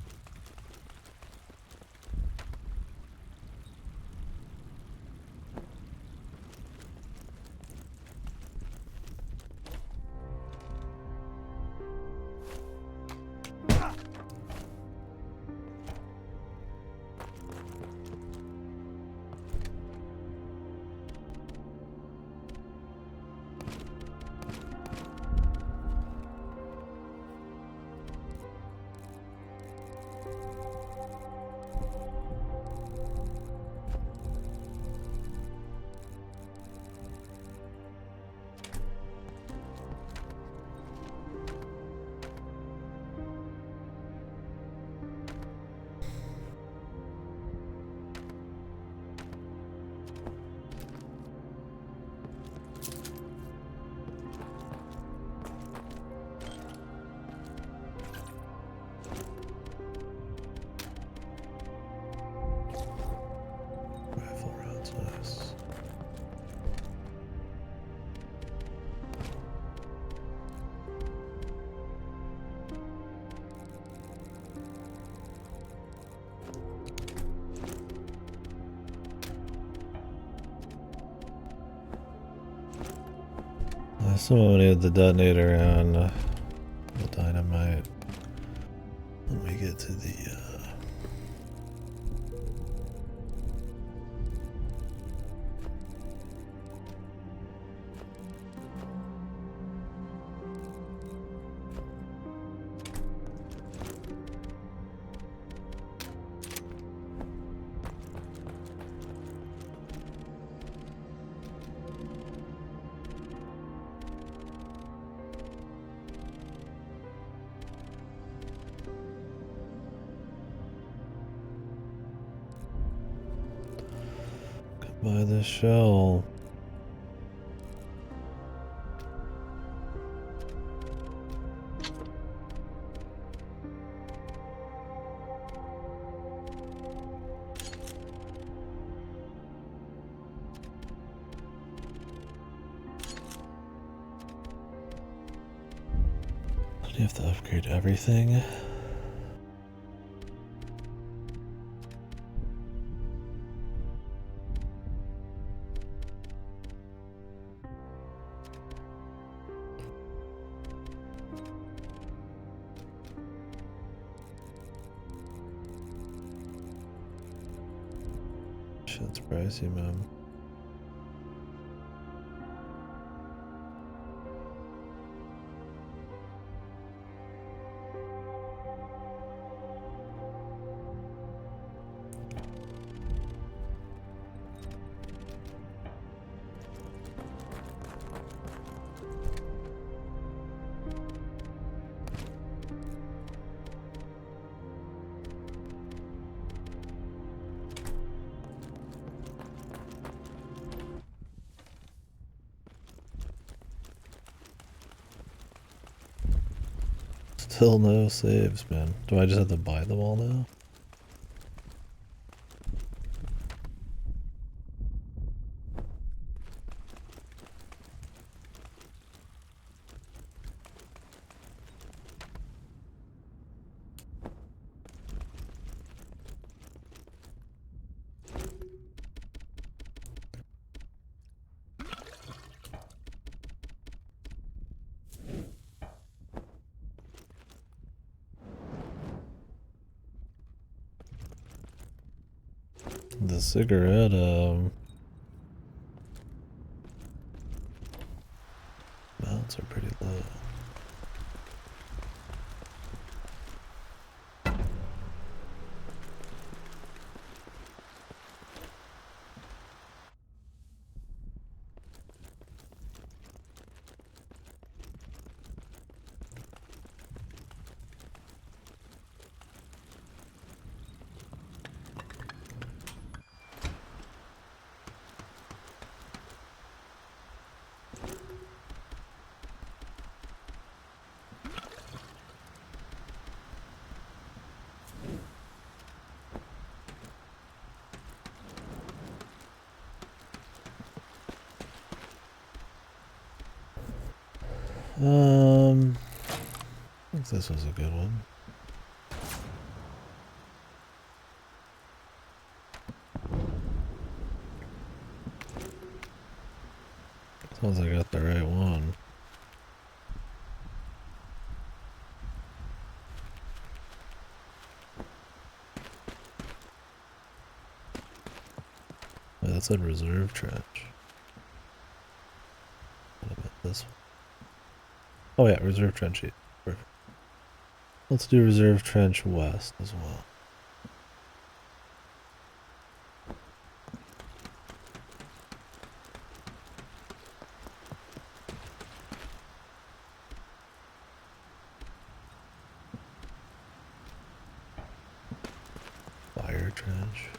Someone needed the detonator and the dynamite when we get to the by the shell. Do you have to upgrade everything? Shit's pricey, man. Still no saves, man. Do I just have to buy them all now? The cigarette, mounts are pretty low. I think this was a good one. Sounds like I got the right one. Oh, that's a reserve trench. What about this one? Oh yeah, reserve trench. Perfect. Let's do reserve trench west as well. Fire trench.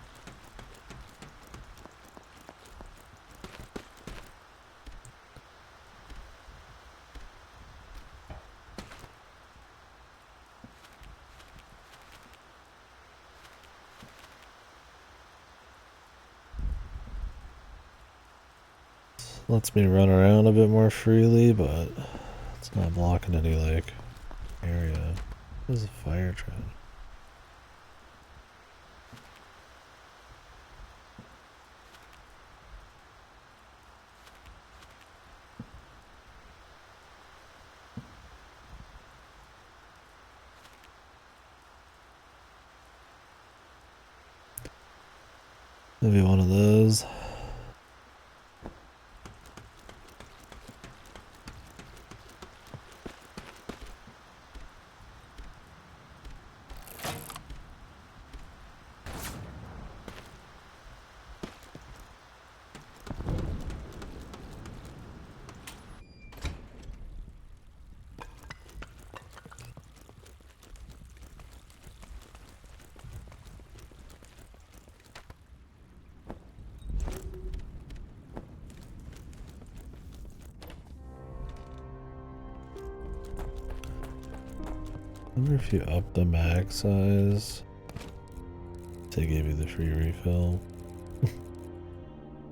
Lets me run around a bit more freely, but it's not blocking any like area. This is a fire trench. Maybe one of those. I wonder if you up the mag size, they give you the free refill.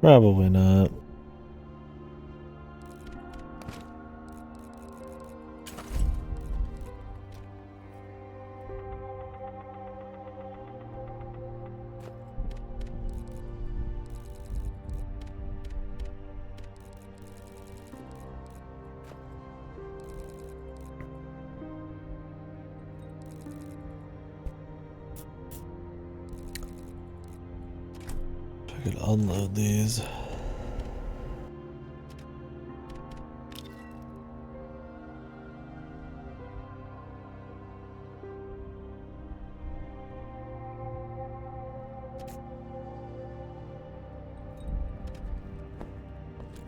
Probably not. I could unload these.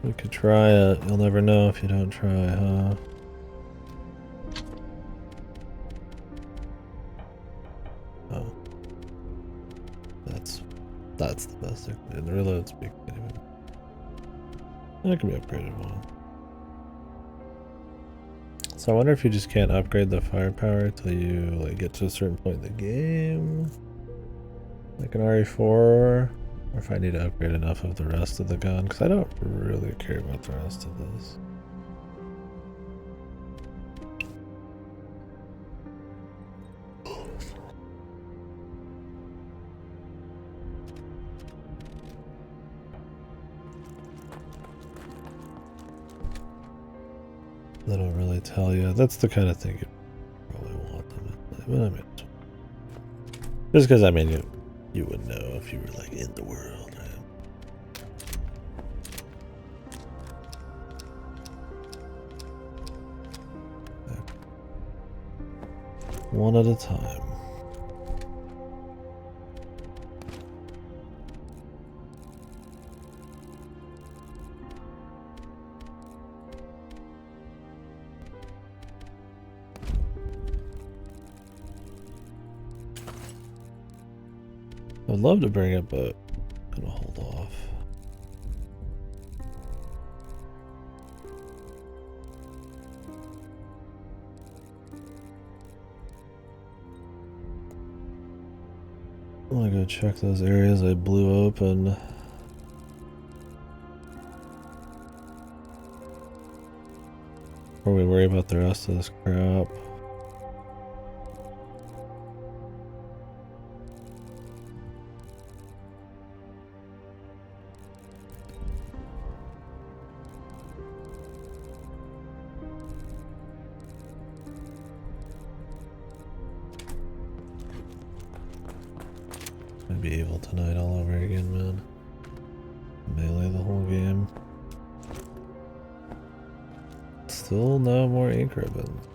We could try it. You'll never know if you don't try, huh? Oh. That's the best thing. And the reload speed anyway. That can be upgraded one. So I wonder if you just can't upgrade the firepower until you like get to a certain point in the game. Like an RE4, or if I need to upgrade enough of the rest of the gun, because I don't really care about the rest of this. They don't really tell you. That's the kind of thing you probably want them to play. But I mean, just because I mean you would know if you were like in the world, right? One at a time. I'd love to bring it, but I'm gonna hold off. I'm gonna go check those areas I blew open. Before we worry about the rest of this crap. I'd be evil tonight all over again, man. Melee the whole game. Still no more ink ribbons.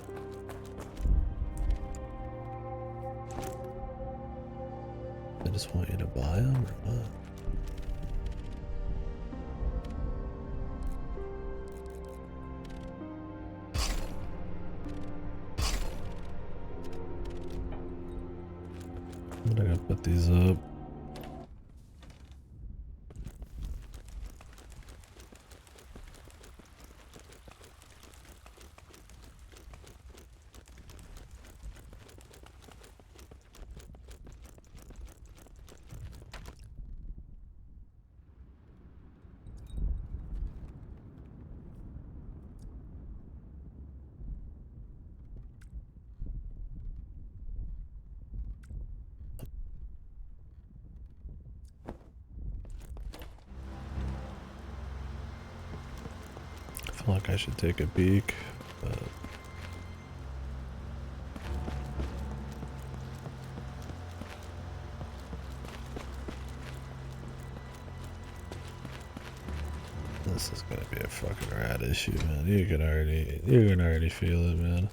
I just want you to buy them or what? I'm gonna go put these up. I feel like I should take a peek, but This is gonna be a fucking rat issue, man. You can already feel it, man.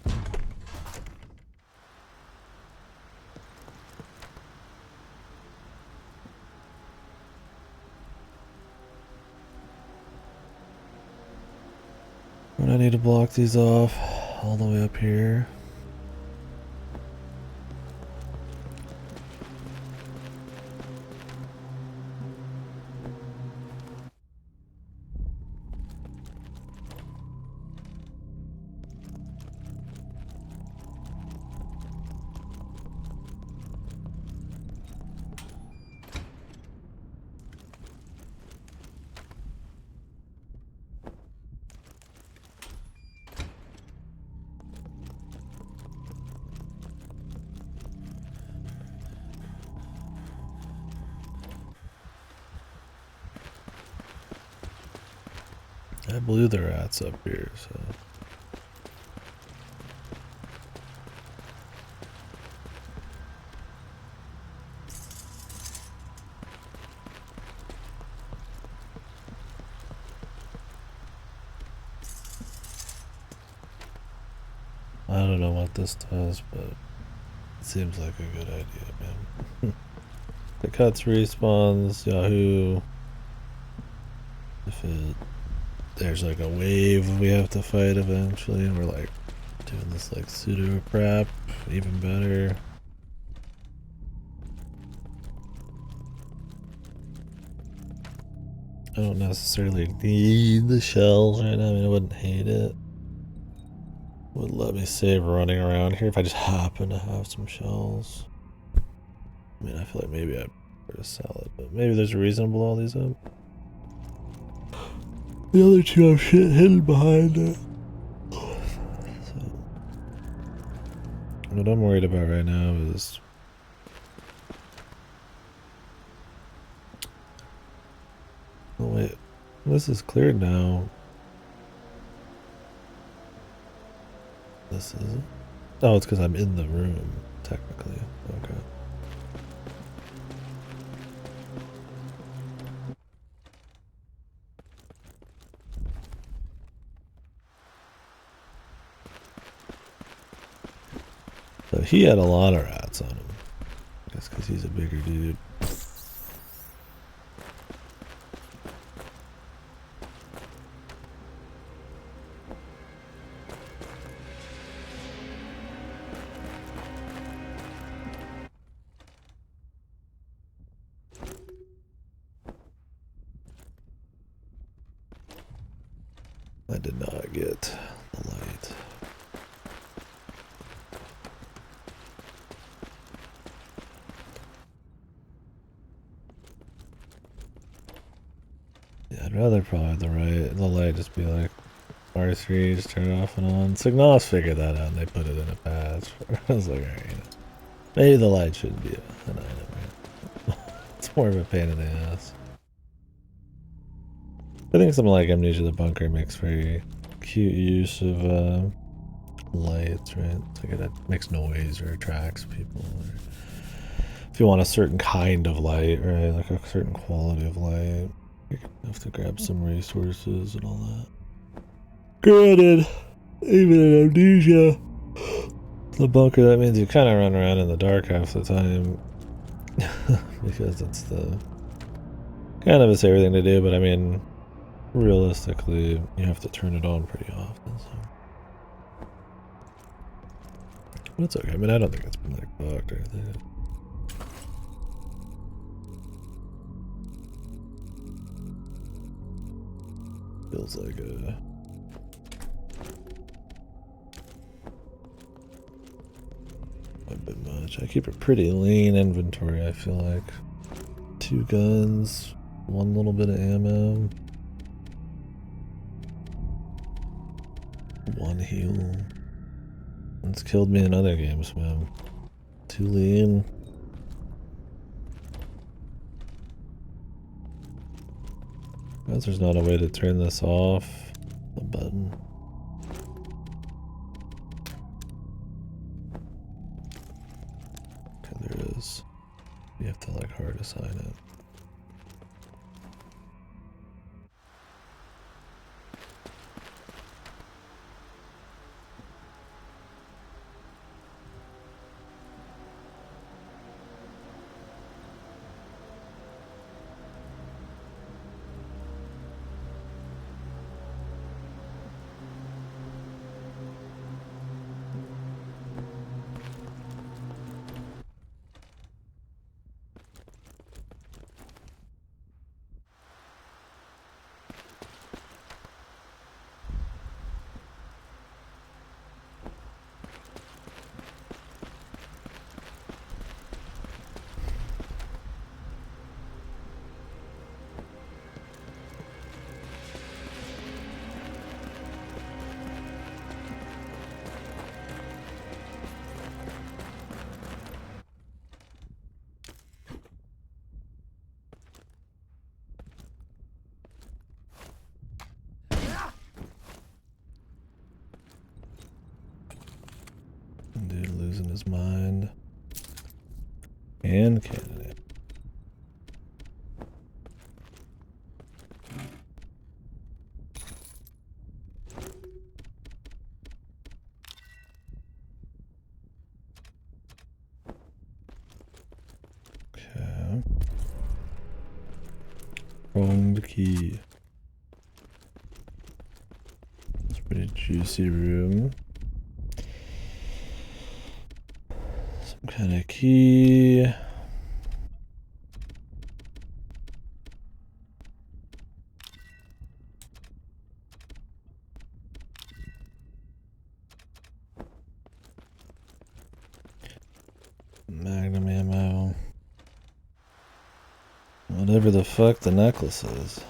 I need to block these off all the way up here. I blew the rats up here, so. I don't know what this does, but it seems like a good idea, man. It cuts respawns, Yahoo. If there's like a wave we have to fight eventually, and we're like doing this like pseudo prep, even better. I don't necessarily need the shells right now. I mean, I wouldn't hate it. Would let me save running around here if I just happen to have some shells. I mean, I feel like maybe I'd prefer to sell it, but maybe there's a reason to blow all these up. The other two have shit hidden behind it. So, what I'm worried about right now is oh wait, this is cleared now. This isn't. Oh, it's because I'm in the room, technically. Okay. So he had a lot of rats on him. I guess because he's a bigger dude. I did not get the light. Yeah, I'd rather probably the light just be like R3, just turn it off and on. Signalis figured that out and they put it in a patch. I was like, alright, maybe the light shouldn't be an item, right? It's more of a pain in the ass. I think something like Amnesia the Bunker makes very cute use of lights, right? It's like it makes noise or attracts people. Or if you want a certain kind of light, right? Like a certain quality of light, you have to grab some resources and all that. Granted, even in Amnesia the Bunker, that means you kind of run around in the dark half the time. Because it's the kind of a safer thing to do, but I mean, realistically, you have to turn it on pretty often, so. But it's okay. I mean, I don't think it's been like bugged or anything. Feels like a bit much. I keep a pretty lean inventory, I feel like. 2 guns, 1 little bit of ammo. 1 heal. It's killed me in other games, man. Too lean. I guess there's not a way to turn this off. A button. Okay, there is. You have to like hard assign it. And Canada. Okay. Wrong key. It's a pretty juicy room. Some kind of key. Magnum ammo. Whatever the fuck the necklace is.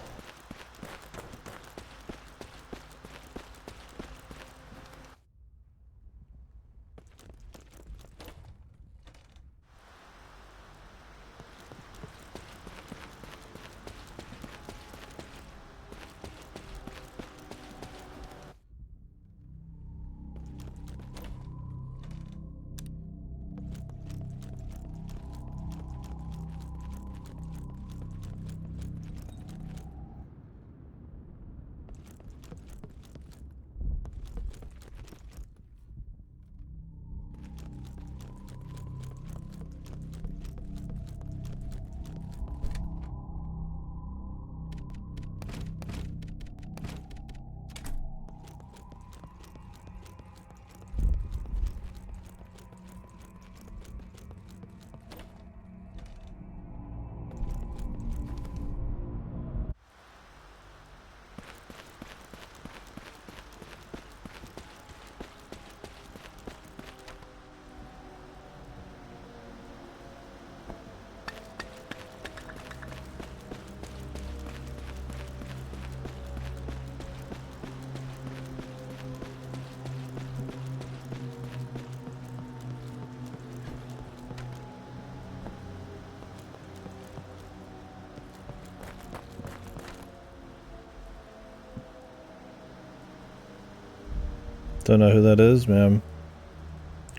Don't know who that is, ma'am.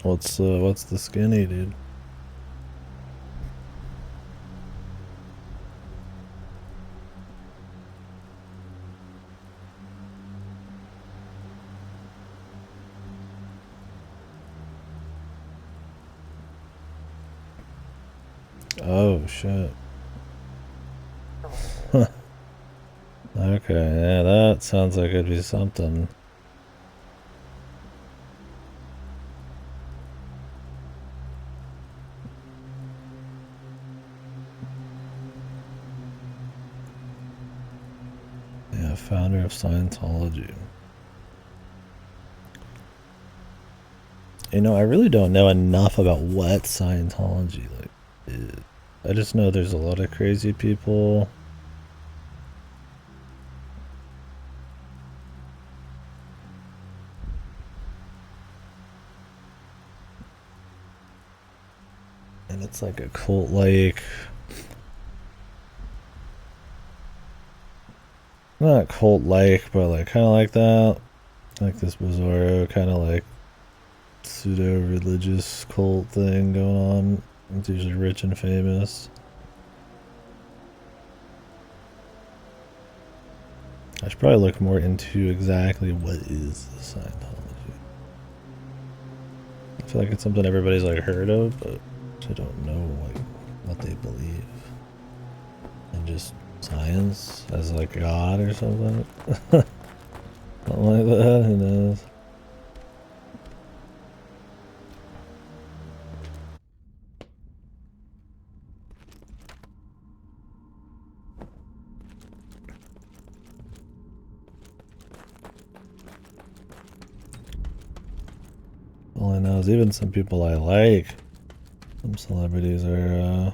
What's the skinny dude? Oh shit. Okay, yeah, that sounds like it'd be something. Yeah, founder of Scientology. You know, I really don't know enough about what Scientology like is. I just know there's a lot of crazy people. And it's like a cult like, not cult like, but like kind of like that. Like this bizarro kind of like pseudo religious cult thing going on. It's usually rich and famous. I should probably look more into exactly what is Scientology. I feel like it's something everybody's like heard of, but I don't know like what they believe. And just science as like God or something. Something like that, who knows? All I know is even some people I like, some celebrities are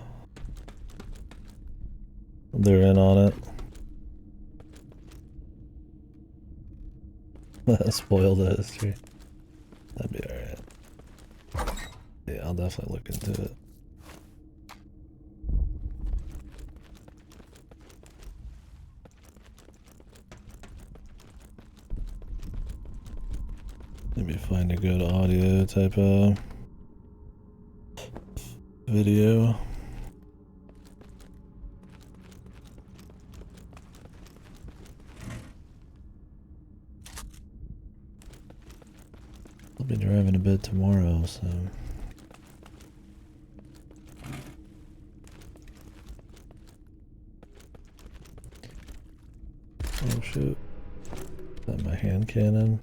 they're in on it. Spoil the history. That'd be alright. Yeah, I'll definitely look into it. Maybe find a good audio type of video. be driving a bit tomorrow, so. Oh shit. Is that my hand cannon?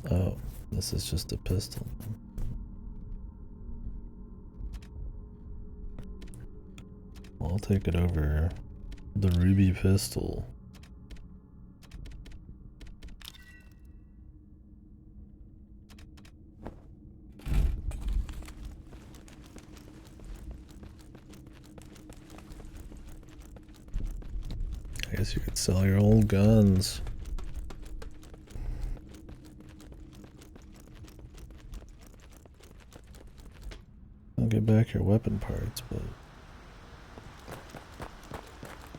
Oh, this is just a pistol. I'll take it over the ruby pistol. I guess you could sell your old guns. I'll get back your weapon parts, but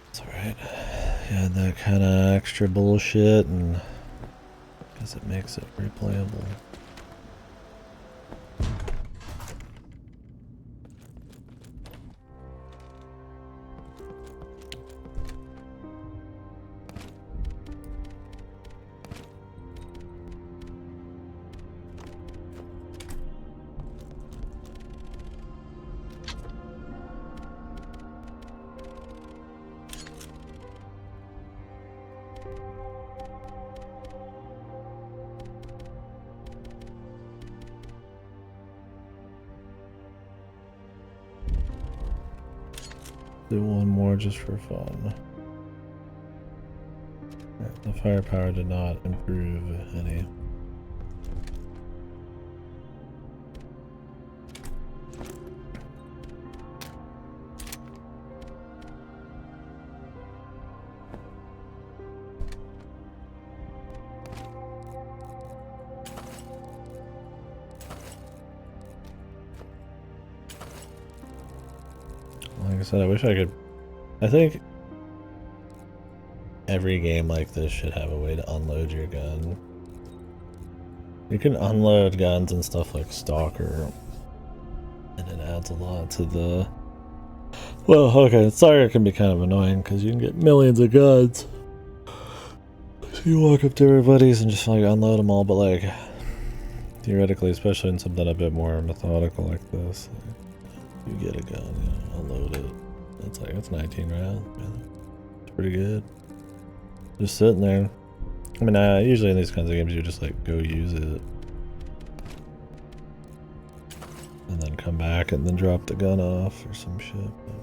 it's alright. Yeah, that kind of extra bullshit, and I guess it makes it replayable. Do one more just for fun. The firepower did not improve any. Like I said, I wish I could. I think every game like this should have a way to unload your gun. You can unload guns and stuff like Stalker, and it adds a lot to the. Well, okay, Stalker can be kind of annoying because you can get millions of guns. So you walk up to everybody's and just like unload them all, but like theoretically, especially in something a bit more methodical like this, like, you get a gun, you know, unload it. It's 19 rounds. Man. It's pretty good. Just sitting there. I mean, usually in these kinds of games, you just like go use it, and then come back and then drop the gun off or some shit. But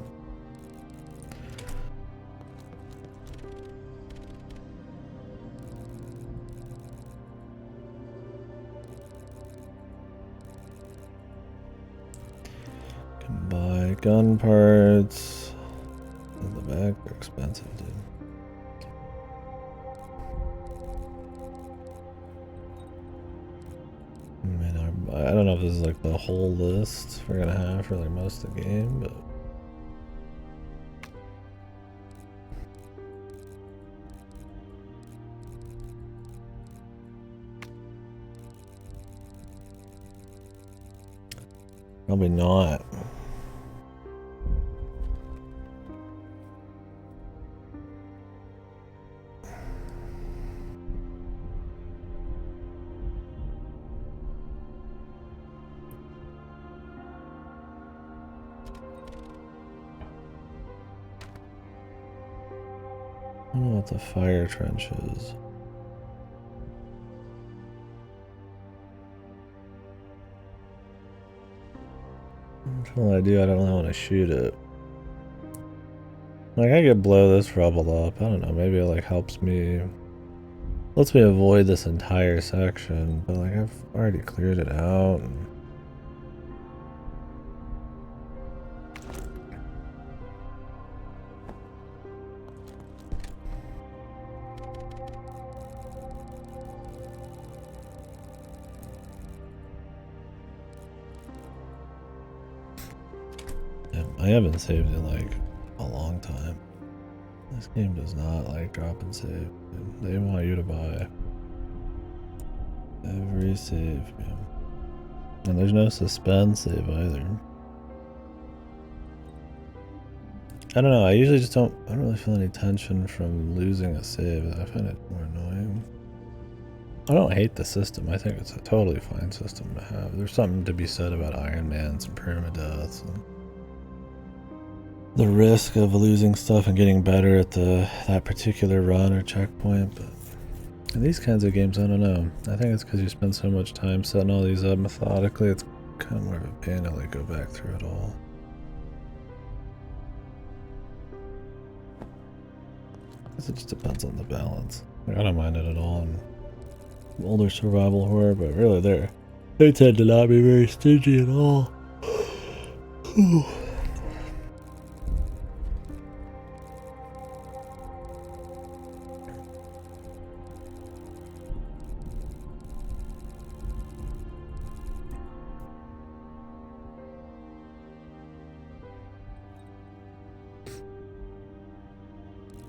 can buy gun parts. In the back, they're expensive, dude. I mean, I don't know if this is like the whole list we're gonna have for like most of the game, but probably not. I don't know what the fire trench is. Until I do, I don't really want to shoot it. Like, I could blow this rubble up. I don't know, maybe it like helps me. Lets me avoid this entire section, but like I've already cleared it out. And I haven't saved in like a long time. This game does not like drop and save. They want you to buy every save, man. And there's no suspend save either. I don't know, I usually just don't really feel any tension from losing a save. I find it more annoying. I don't hate the system. I think it's a totally fine system to have. There's something to be said about Iron Mans and permadeaths and the risk of losing stuff and getting better at that particular run or checkpoint, but in these kinds of games, I don't know. I think it's because you spend so much time setting all these up methodically, it's kind of more of a pain to like go back through it all. I guess it just depends on the balance. Like, I don't mind it at all in older survival horror, but really they tend to not be very stingy at all.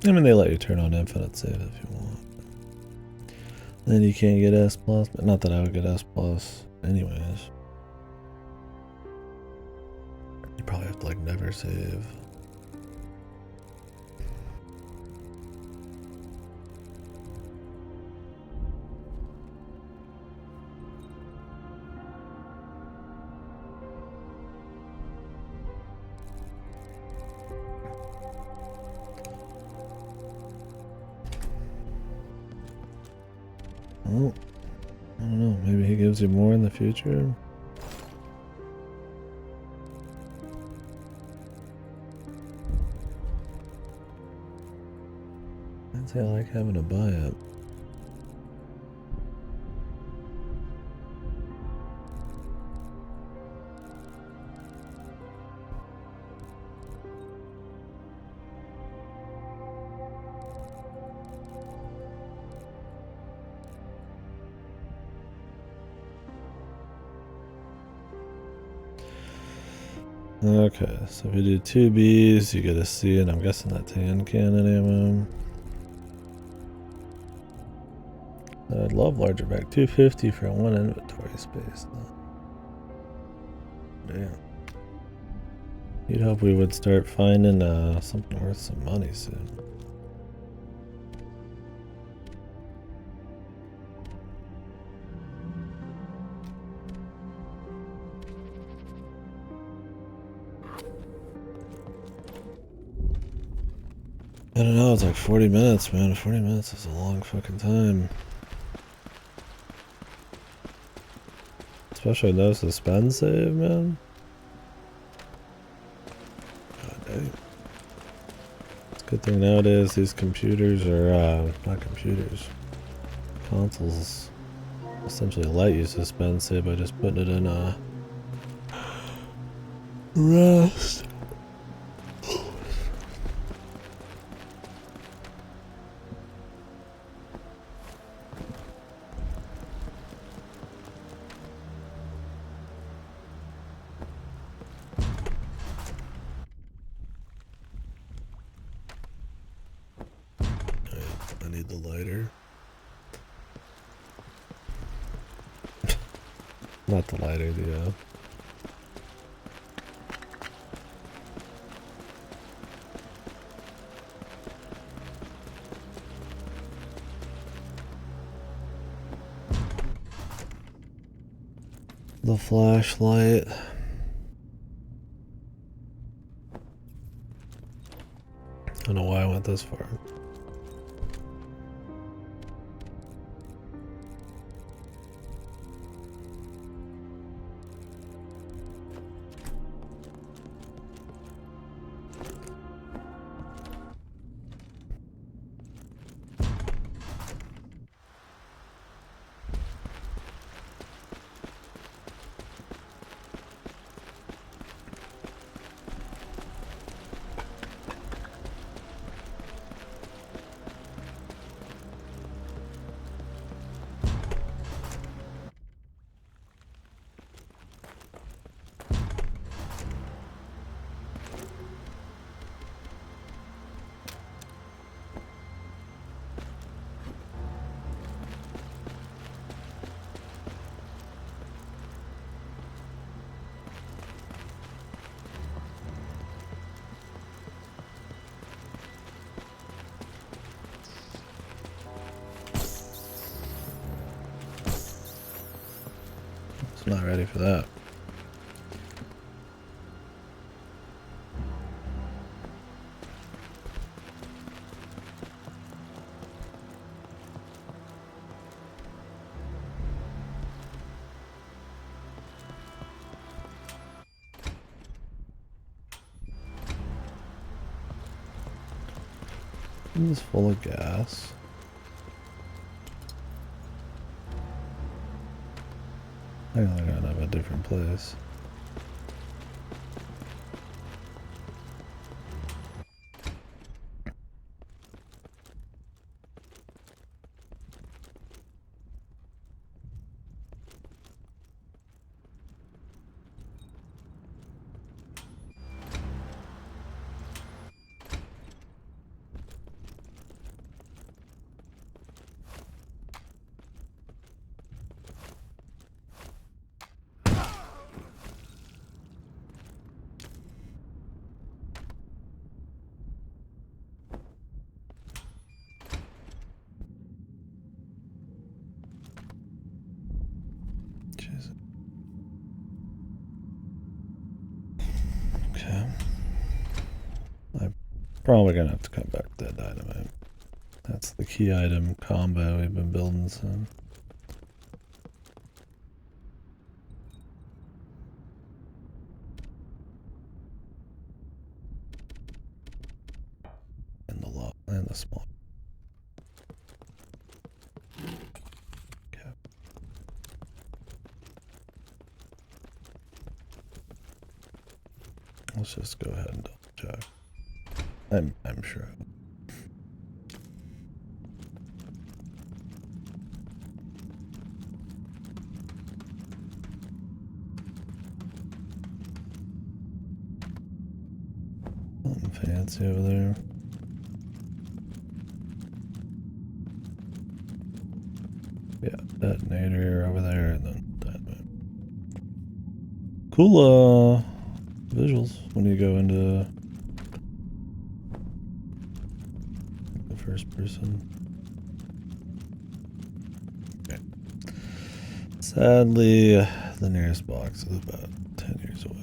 I mean, they let you turn on infinite save if you want. Then you can't get S+, but not that I would get S+ anyways. You probably have to like never save. Well, I don't know, maybe he gives you more in the future? I'd say I like having to buy it. Okay, so if you do 2 Bs, you get a C, and I'm guessing that's hand cannon ammo. I'd love larger back. 250 for 1 inventory space, though. Damn. You'd hope we would start finding something worth some money soon. I don't know, it's like 40 minutes, man. 40 minutes is a long fucking time. Especially no suspend save, man. God dang. It's a good thing nowadays these computers are, not computers. Consoles essentially let you suspend save by just putting it in rest. I need the lighter. Not the lighter, the flashlight. I don't know why I went this far. Not ready for that. It's full of gas. I gotta have a different place. Okay. I'm probably gonna have to come back to that dynamite. That's the key item combo we've been building some. And the lot and the small. Okay. Let's just go ahead and double check. I'm sure. Something fancy over there. Yeah, detonator over there and then dynamite. Cool visuals when you go into the first person. Okay. Sadly, the nearest box is about 10 years away.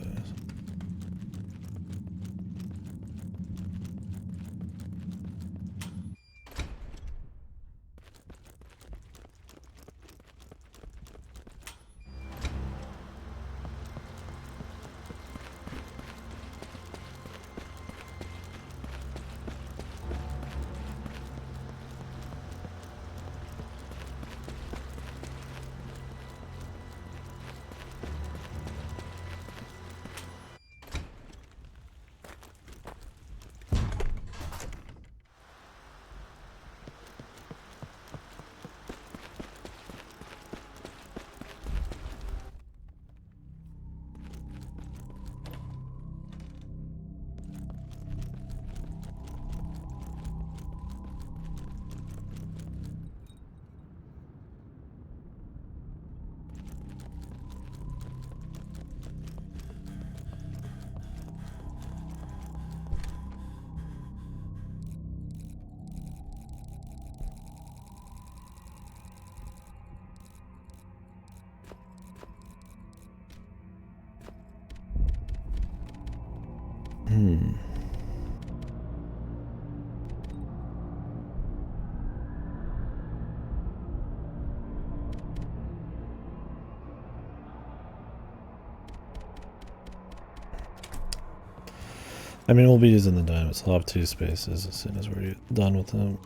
I mean, we'll be using the dynamites. I'll have 2 spaces as soon as we're done with them.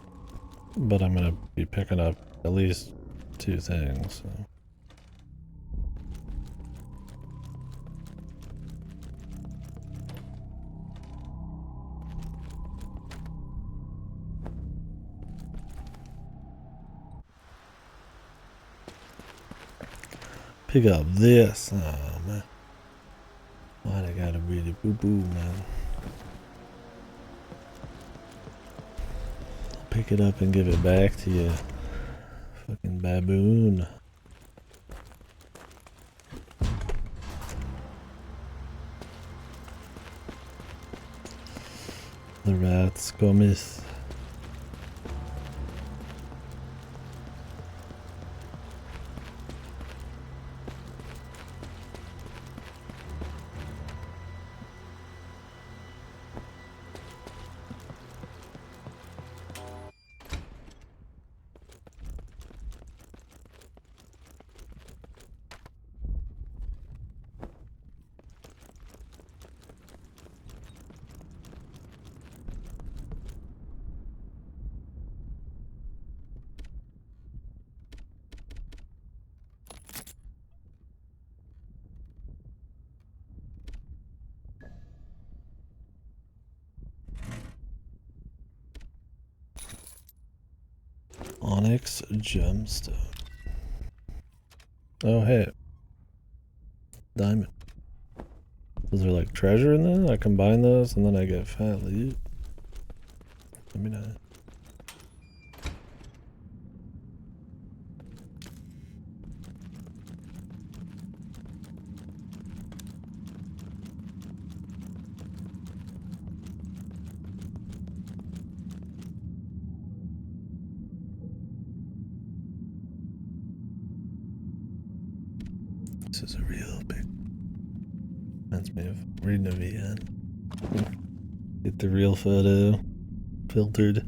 But I'm going to be picking up at least 2 things. So. Pick up this. Oh, man. Why'd I gotta really boo-boo, man? I'll pick it up and give it back to you. Fucking baboon. The rats go miss. Onyx gemstone. Oh, hey. Diamond. Those are like treasure in there? I combine those and then I get fat loot. Let me know. This is a real big. Reminds me of reading a VN. Get the real photo filtered.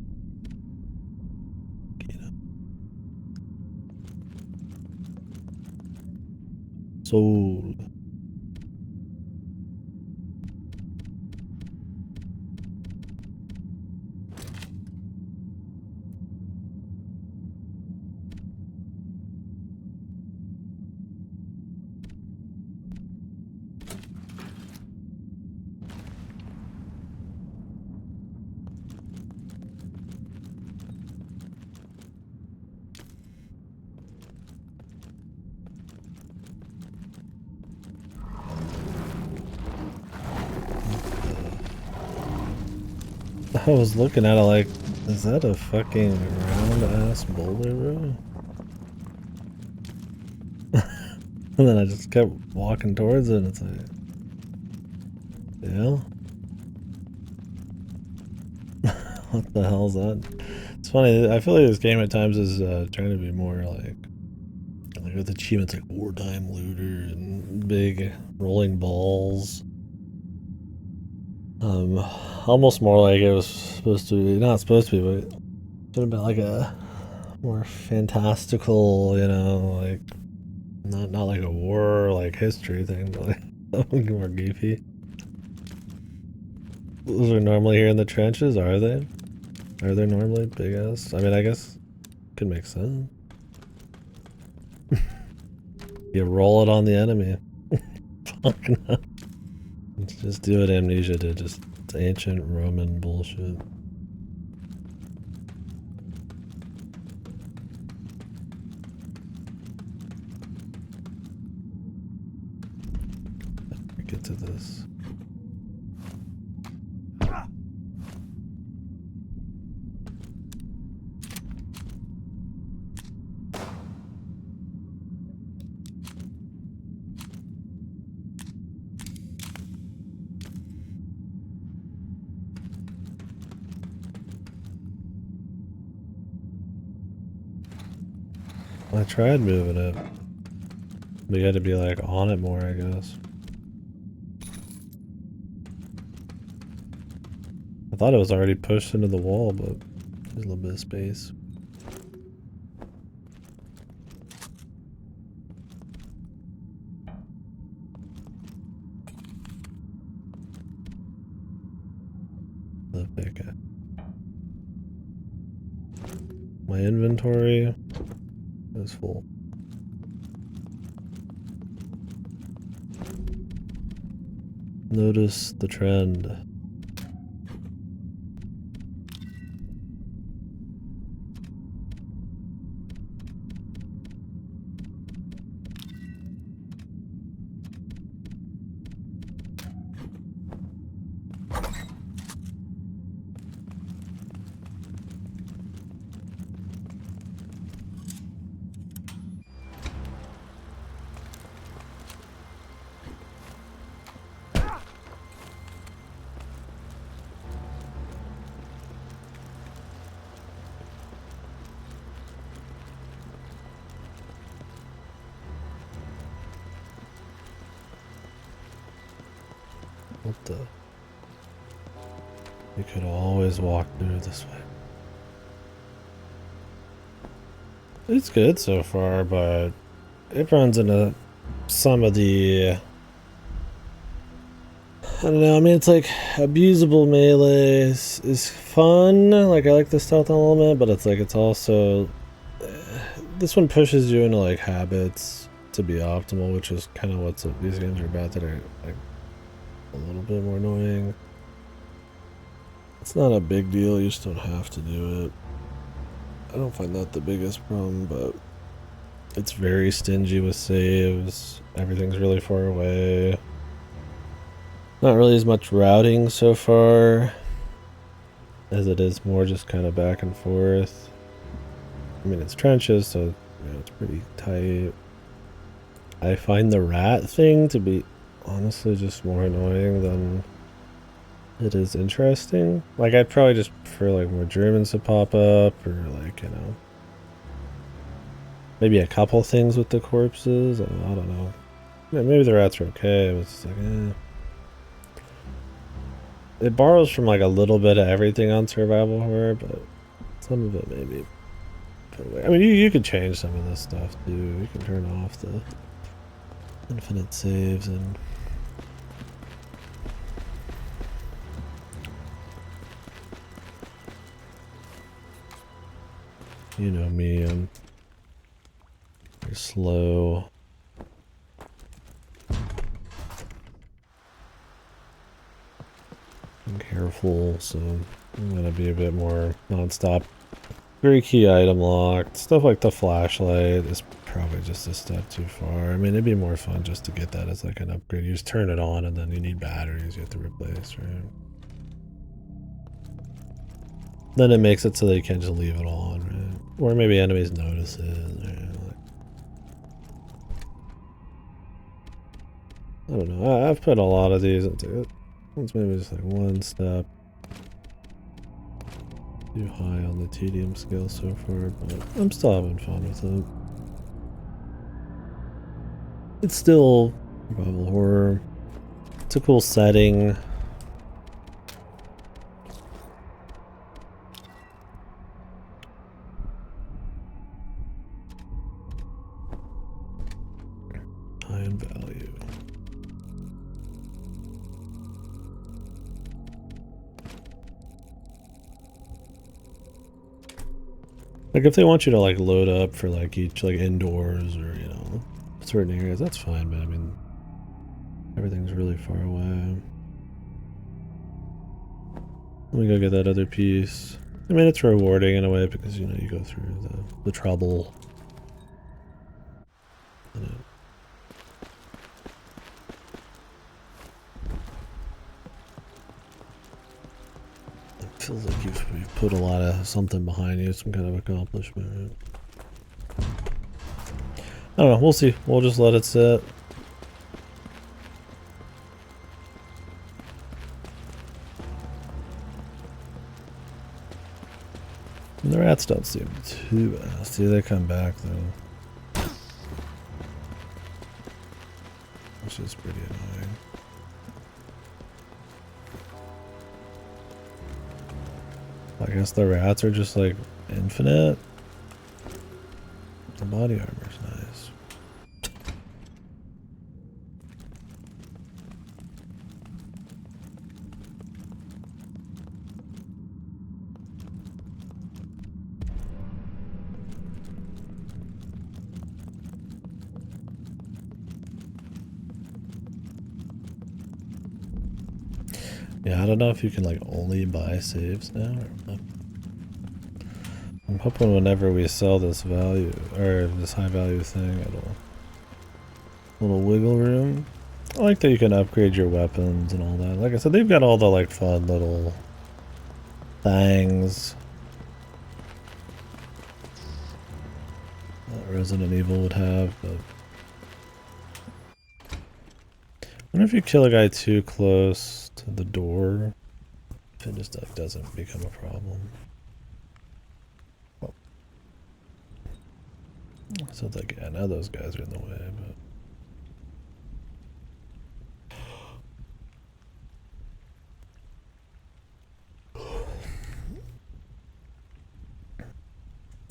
Sold. I was looking at it like, is that a fucking round ass boulder, bro? And then I just kept walking towards it and it's like, yeah? What the hell is that? It's funny, I feel like this game at times is trying to be more like with achievements like wartime looter and big rolling balls. Almost more like it was supposed to be, not supposed to be, but it should have been like a more fantastical, you know, like not like a war like history thing, but like something more goofy. Those are normally here in the trenches, are they? Are they normally big ass? I mean, I guess could make sense. You roll it on the enemy. Fucking hell. Let's just do what Amnesia did, just ancient Roman bullshit. Get to this. I tried moving it. But you had to be like on it more, I guess. I thought it was already pushed into the wall, but there's a little bit of space. The pick. My inventory is full. Notice the trend. What the? You could always walk through this way. It's good so far, but it runs into some of the... I don't know, I mean, it's like abusable melee is fun. Like, I like the stealth element, but it's like, it's also... This one pushes you into like habits to be optimal, which is kind of what these games are about that are like a little bit more annoying. It's not a big deal, you just don't have to do it. I don't find that the biggest problem, but it's very stingy with saves. Everything's really far away. Not really as much routing so far as it is more just kind of back and forth. I mean, it's trenches, so you know, it's pretty tight. I find the rat thing to be honestly just more annoying than it is interesting. Like, I'd probably just prefer like more Germans to pop up, or like, you know, maybe a couple things with the corpses. I don't know. Yeah, maybe the rats are okay, but it's like, It borrows from like a little bit of everything on survival horror, but some of it maybe put away. I mean, you could change some of this stuff too. You can turn off the infinite saves and you know me, I'm very slow. I'm careful, so I'm gonna be a bit more non-stop. Very key item locked. Stuff like the flashlight is probably just a step too far. I mean, it'd be more fun just to get that as like an upgrade. You just turn it on and then you need batteries you have to replace, right? Then it makes it so that you can't just leave it on, right? Or maybe enemies notice it. Right? I don't know. I've put a lot of these into it. It's maybe just like one step too high on the tedium scale so far, but I'm still having fun with it. It's still survival horror. It's a cool setting. High in value. Like if they want you to like load up for like each like indoors or you know certain areas, that's fine, but I mean everything's really far away. Let me go get that other piece. I mean it's rewarding in a way because you know you go through the trouble. It feels like you've put a lot of something behind you, some kind of accomplishment. I don't know, we'll see. We'll just let it sit. The rats don't seem too bad. See, they come back though. Which is pretty annoying. I guess the rats are just like infinite. The body armor's nice. Yeah, I don't know if you can like only buy saves now or not. I'm hoping whenever we sell this value or this high value thing, it'll little wiggle room. I like that you can upgrade your weapons and all that. Like I said, they've got all the like fun little things that Resident Evil would have, but I wonder if you kill a guy too close to the door, if it just like doesn't become a problem. Oh. So it's like, yeah, now those guys are in the way, but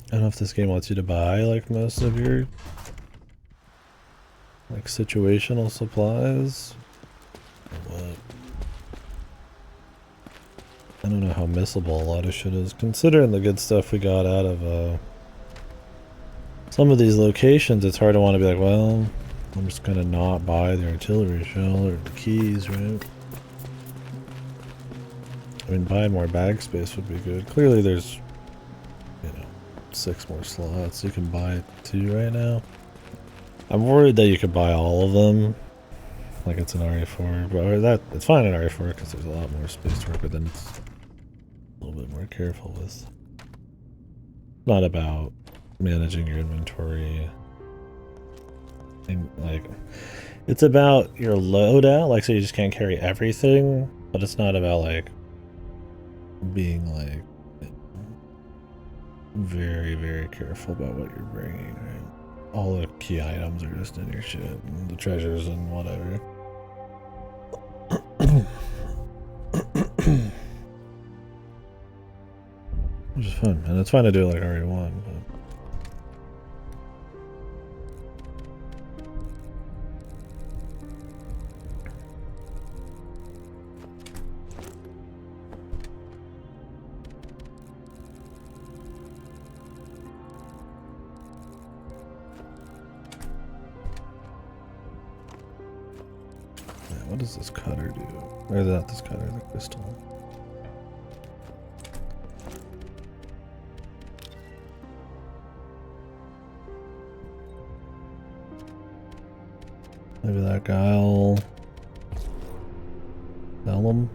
I don't know if this game wants you to buy like most of your like situational supplies or what. I don't know how missable a lot of shit is, considering the good stuff we got out of some of these locations. It's hard to want to be like, well, I'm just gonna not buy the artillery shell or the keys, right? I mean, buying more bag space would be good. Clearly there's, you know, 6 more slots. You can buy 2 right now. I'm worried that you could buy all of them. Like it's an RE4, but it's fine in RE4 because there's a lot more space to work with, and it's a little bit more careful with. Not about managing your inventory. And like, it's about your loadout. Like, so you just can't carry everything, but it's not about like being like very, very careful about what you're bringing. Right? All the key items are just in your shit, and the treasures and whatever. Which is fun, and it's fun to do like RE1, but yeah, what does this cutter do? Or not this cutter, the crystal. Maybe that guy'll sell him.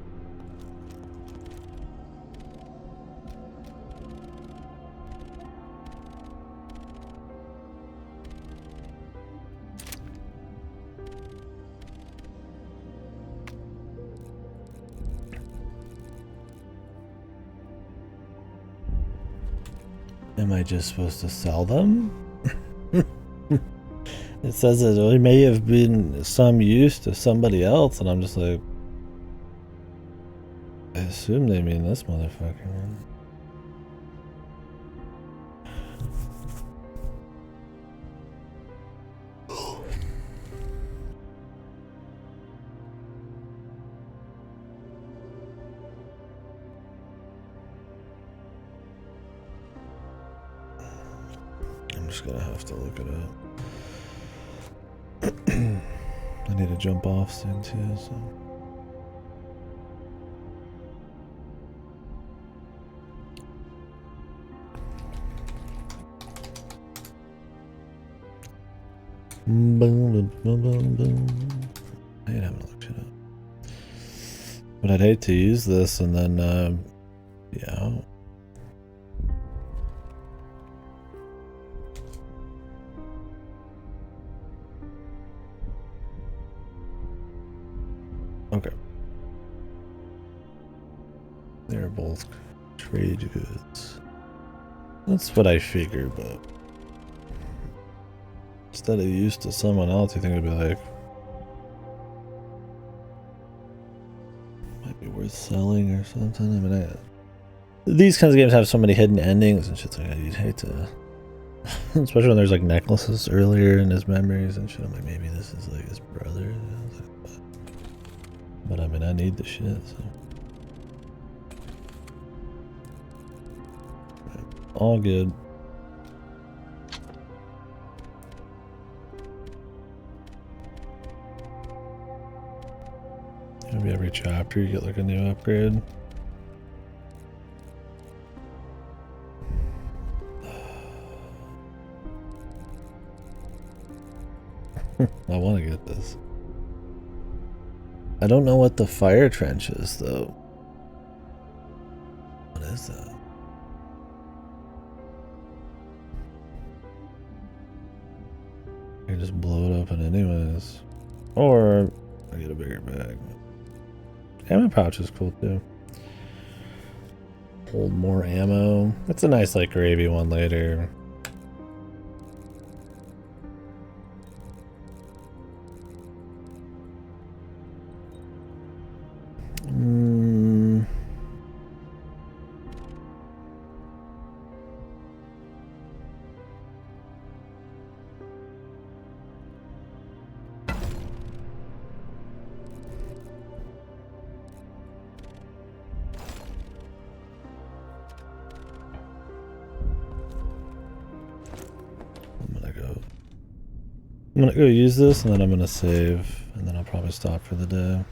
Am I just supposed to sell them? It says that it may have been some use to somebody else, and I'm just like, I assume they mean this motherfucker. I'm just gonna have to look it up. I need to jump off soon too, so. Boom, boom, boom, boom, boom. I ain't having to look shit up. But I'd hate to use this and then, yeah. Okay. They're both trade goods. That's what I figured, but instead of used to someone else, you think it'd be like, might be worth selling or something. I mean, these kinds of games have so many hidden endings and shit. Like, you'd hate to, especially when there's like necklaces earlier in his memories and shit. I'm like, maybe this is like his brother. You know? But I mean, I need the shit, so. All good. Maybe every chapter you get like a new upgrade. I want to get this. I don't know what the fire trench is, though. What is that? I can just blow it open anyways. Or I get a bigger bag. Ammo pouch is cool, too. Hold more ammo. That's a nice, like, gravy one later. I'm gonna go use this and then I'm gonna save and then I'll probably stop for the day.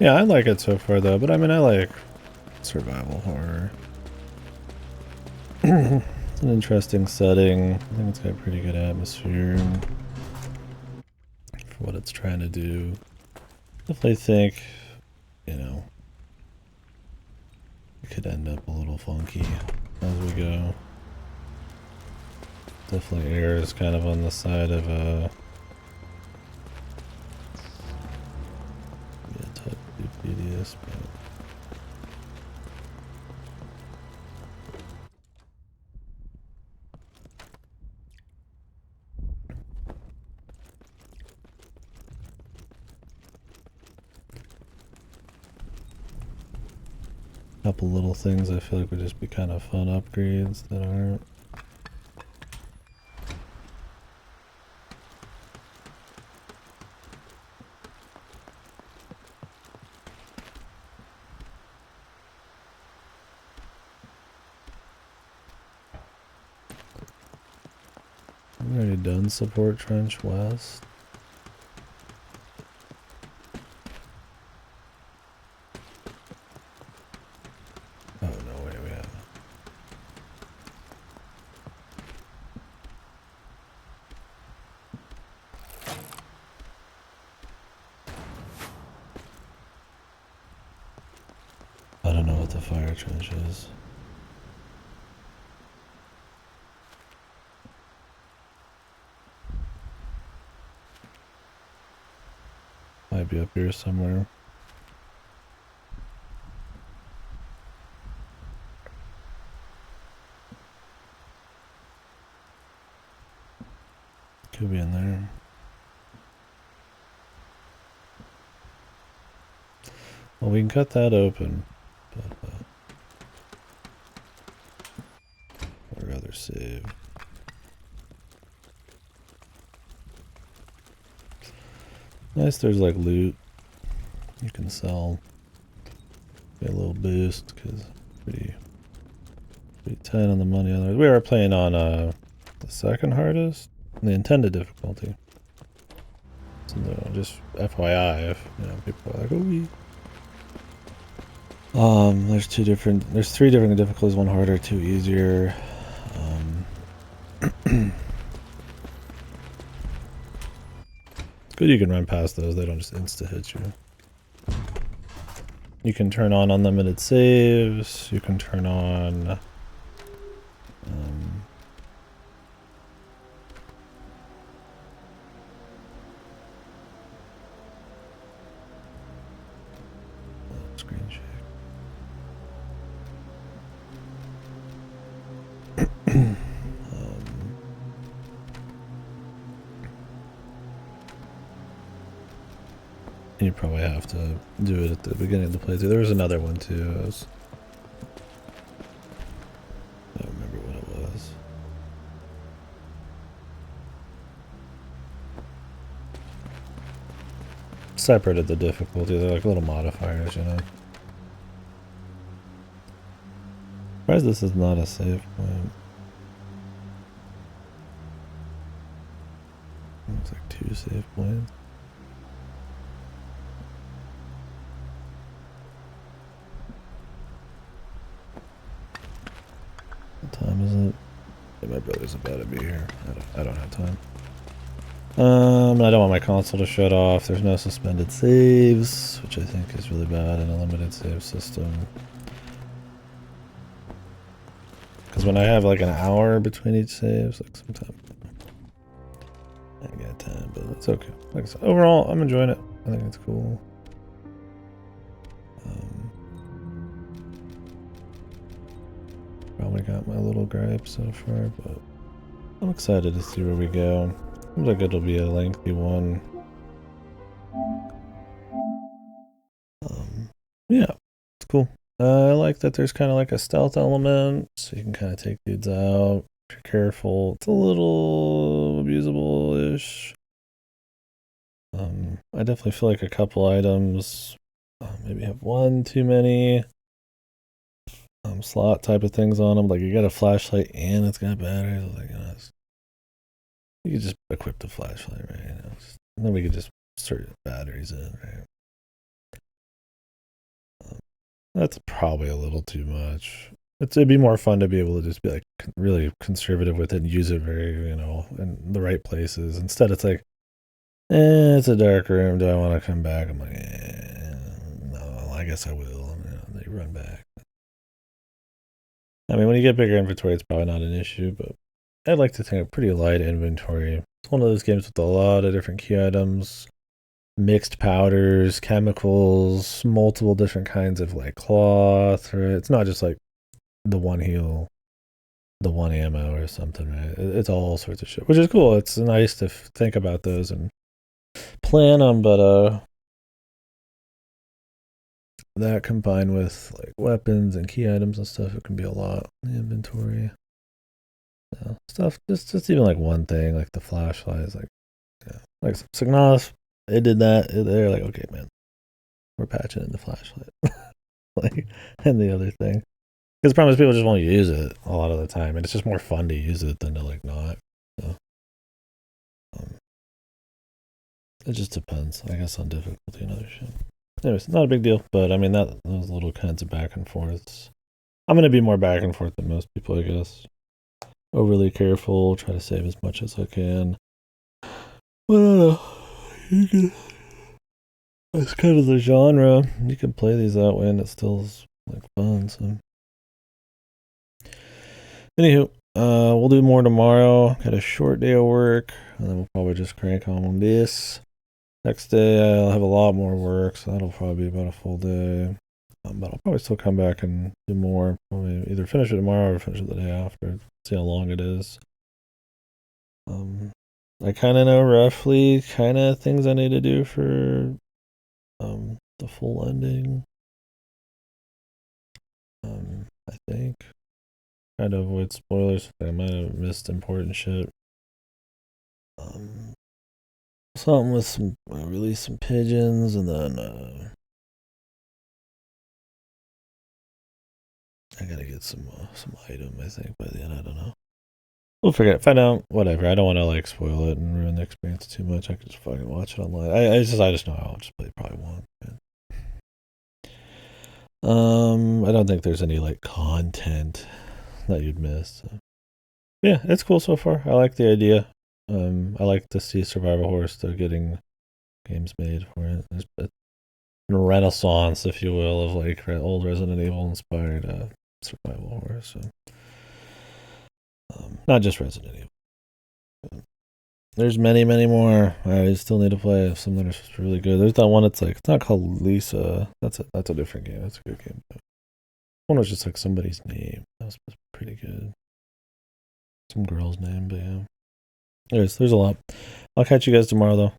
Yeah, I like it so far though, but I mean I like survival horror. It's an interesting setting. I think it's got a pretty good atmosphere for what it's trying to do. Definitely think, you know, it could end up a little funky as we go. Definitely errs kind of on the side of yeah, totally tedious, but a couple little things I feel like would just be kind of fun upgrades that aren't. I've already done support trench west. Oh no, wait, we haven't. I don't know what the fire trench is. Might be up here somewhere. Could be in there. Well, we can cut that open, but I'd rather save. Nice, there's like loot you can sell. Get a little boost because pretty tight on the money on there. We are playing on the second hardest, the intended difficulty. So just FYI, if you know people are like, oh, there's three different difficulties, one harder, two easier. It's good you can run past those, they don't just insta hit you. You can turn on unlimited saves, you can turn on screen share. You probably have to do it at the beginning of the playthrough. There was another one too. I don't remember what it was. Separated the difficulty. They're like little modifiers, you know. Surprised this is not a save point. It's like 2 save points. What time is it? Yeah, my brother's about to be here. I don't have time. I don't want my console to shut off. There's no suspended saves, which I think is really bad in a limited save system. Because when I have like an hour between each save, like sometimes I ain't got time, but it's okay. Like I said, overall, I'm enjoying it. I think it's cool. Probably got my little gripe so far, but I'm excited to see where we go. Seems like it'll be a lengthy one. Yeah, it's cool. I like that there's kind of like a stealth element, so you can kind of take dudes out if you're careful. It's a little abusable-ish. I definitely feel like a couple items maybe have one too many slot type of things on them. Like you got a flashlight and it's got batteries. Like you could just equip the flashlight, right? And then we could just insert batteries in, right? That's probably a little too much. It'd be more fun to be able to just be like really conservative with it and use it very, in the right places. Instead, it's like, it's a dark room. Do I want to come back? I'm like, no, I guess I will. They run back. I mean, when you get bigger inventory, it's probably not an issue, but I'd like to think a pretty light inventory. It's one of those games with a lot of different key items, mixed powders, chemicals, multiple different kinds of like cloth. Right? It's not just like the one heal, the one ammo or something, right? It's all sorts of shit, which is cool. It's nice to think about those and plan them, but that combined with like weapons and key items and stuff, it can be a lot in the inventory. Stuff, just even like one thing, like the flashlight is like, yeah, like Signalis, they did that. They're like, okay, man, we're patching in the flashlight, like, and the other thing. Because the problem is people just won't use it a lot of the time, and it's just more fun to use it than to like not. So, it just depends, I guess, on difficulty and other shit. Anyways, not a big deal, but I mean those little kinds of back and forths. I'm gonna be more back and forth than most people, I guess. Overly careful, try to save as much as I can. But it's kind of the genre. You can play these that way, and it still is like fun. So, anywho, we'll do more tomorrow. Got a short day of work, and then we'll probably just crank on this. Next day, I'll have a lot more work, so that'll probably be about a full day. But I'll probably still come back and do more. Probably either finish it tomorrow or finish it the day after. See how long it is. I kind of know roughly kind of things I need to do for the full ending. I think. Try to avoid spoilers. I might have missed important shit. Something with some release some pigeons, and then I gotta get some item. I think by the end, I don't know. We'll figure it. Find out. Whatever. I don't want to like spoil it and ruin the experience too much. I could just fucking watch it online. I just know I'll just play probably one. I don't think there's any like content that you'd miss. So. Yeah, it's cool so far. I like the idea. I like to see Survival Horse still getting games made for it. There's a renaissance, if you will, of like old Resident Evil inspired Survival Horse. So, not just Resident Evil. There's many, many more. I still need to play some that are really good. There's that one. It's like it's not called Lisa. That's a different game. That's a good game. One was just like somebody's name. That was pretty good. Some girl's name, but yeah. Anyways, there's a lot. I'll catch you guys tomorrow though.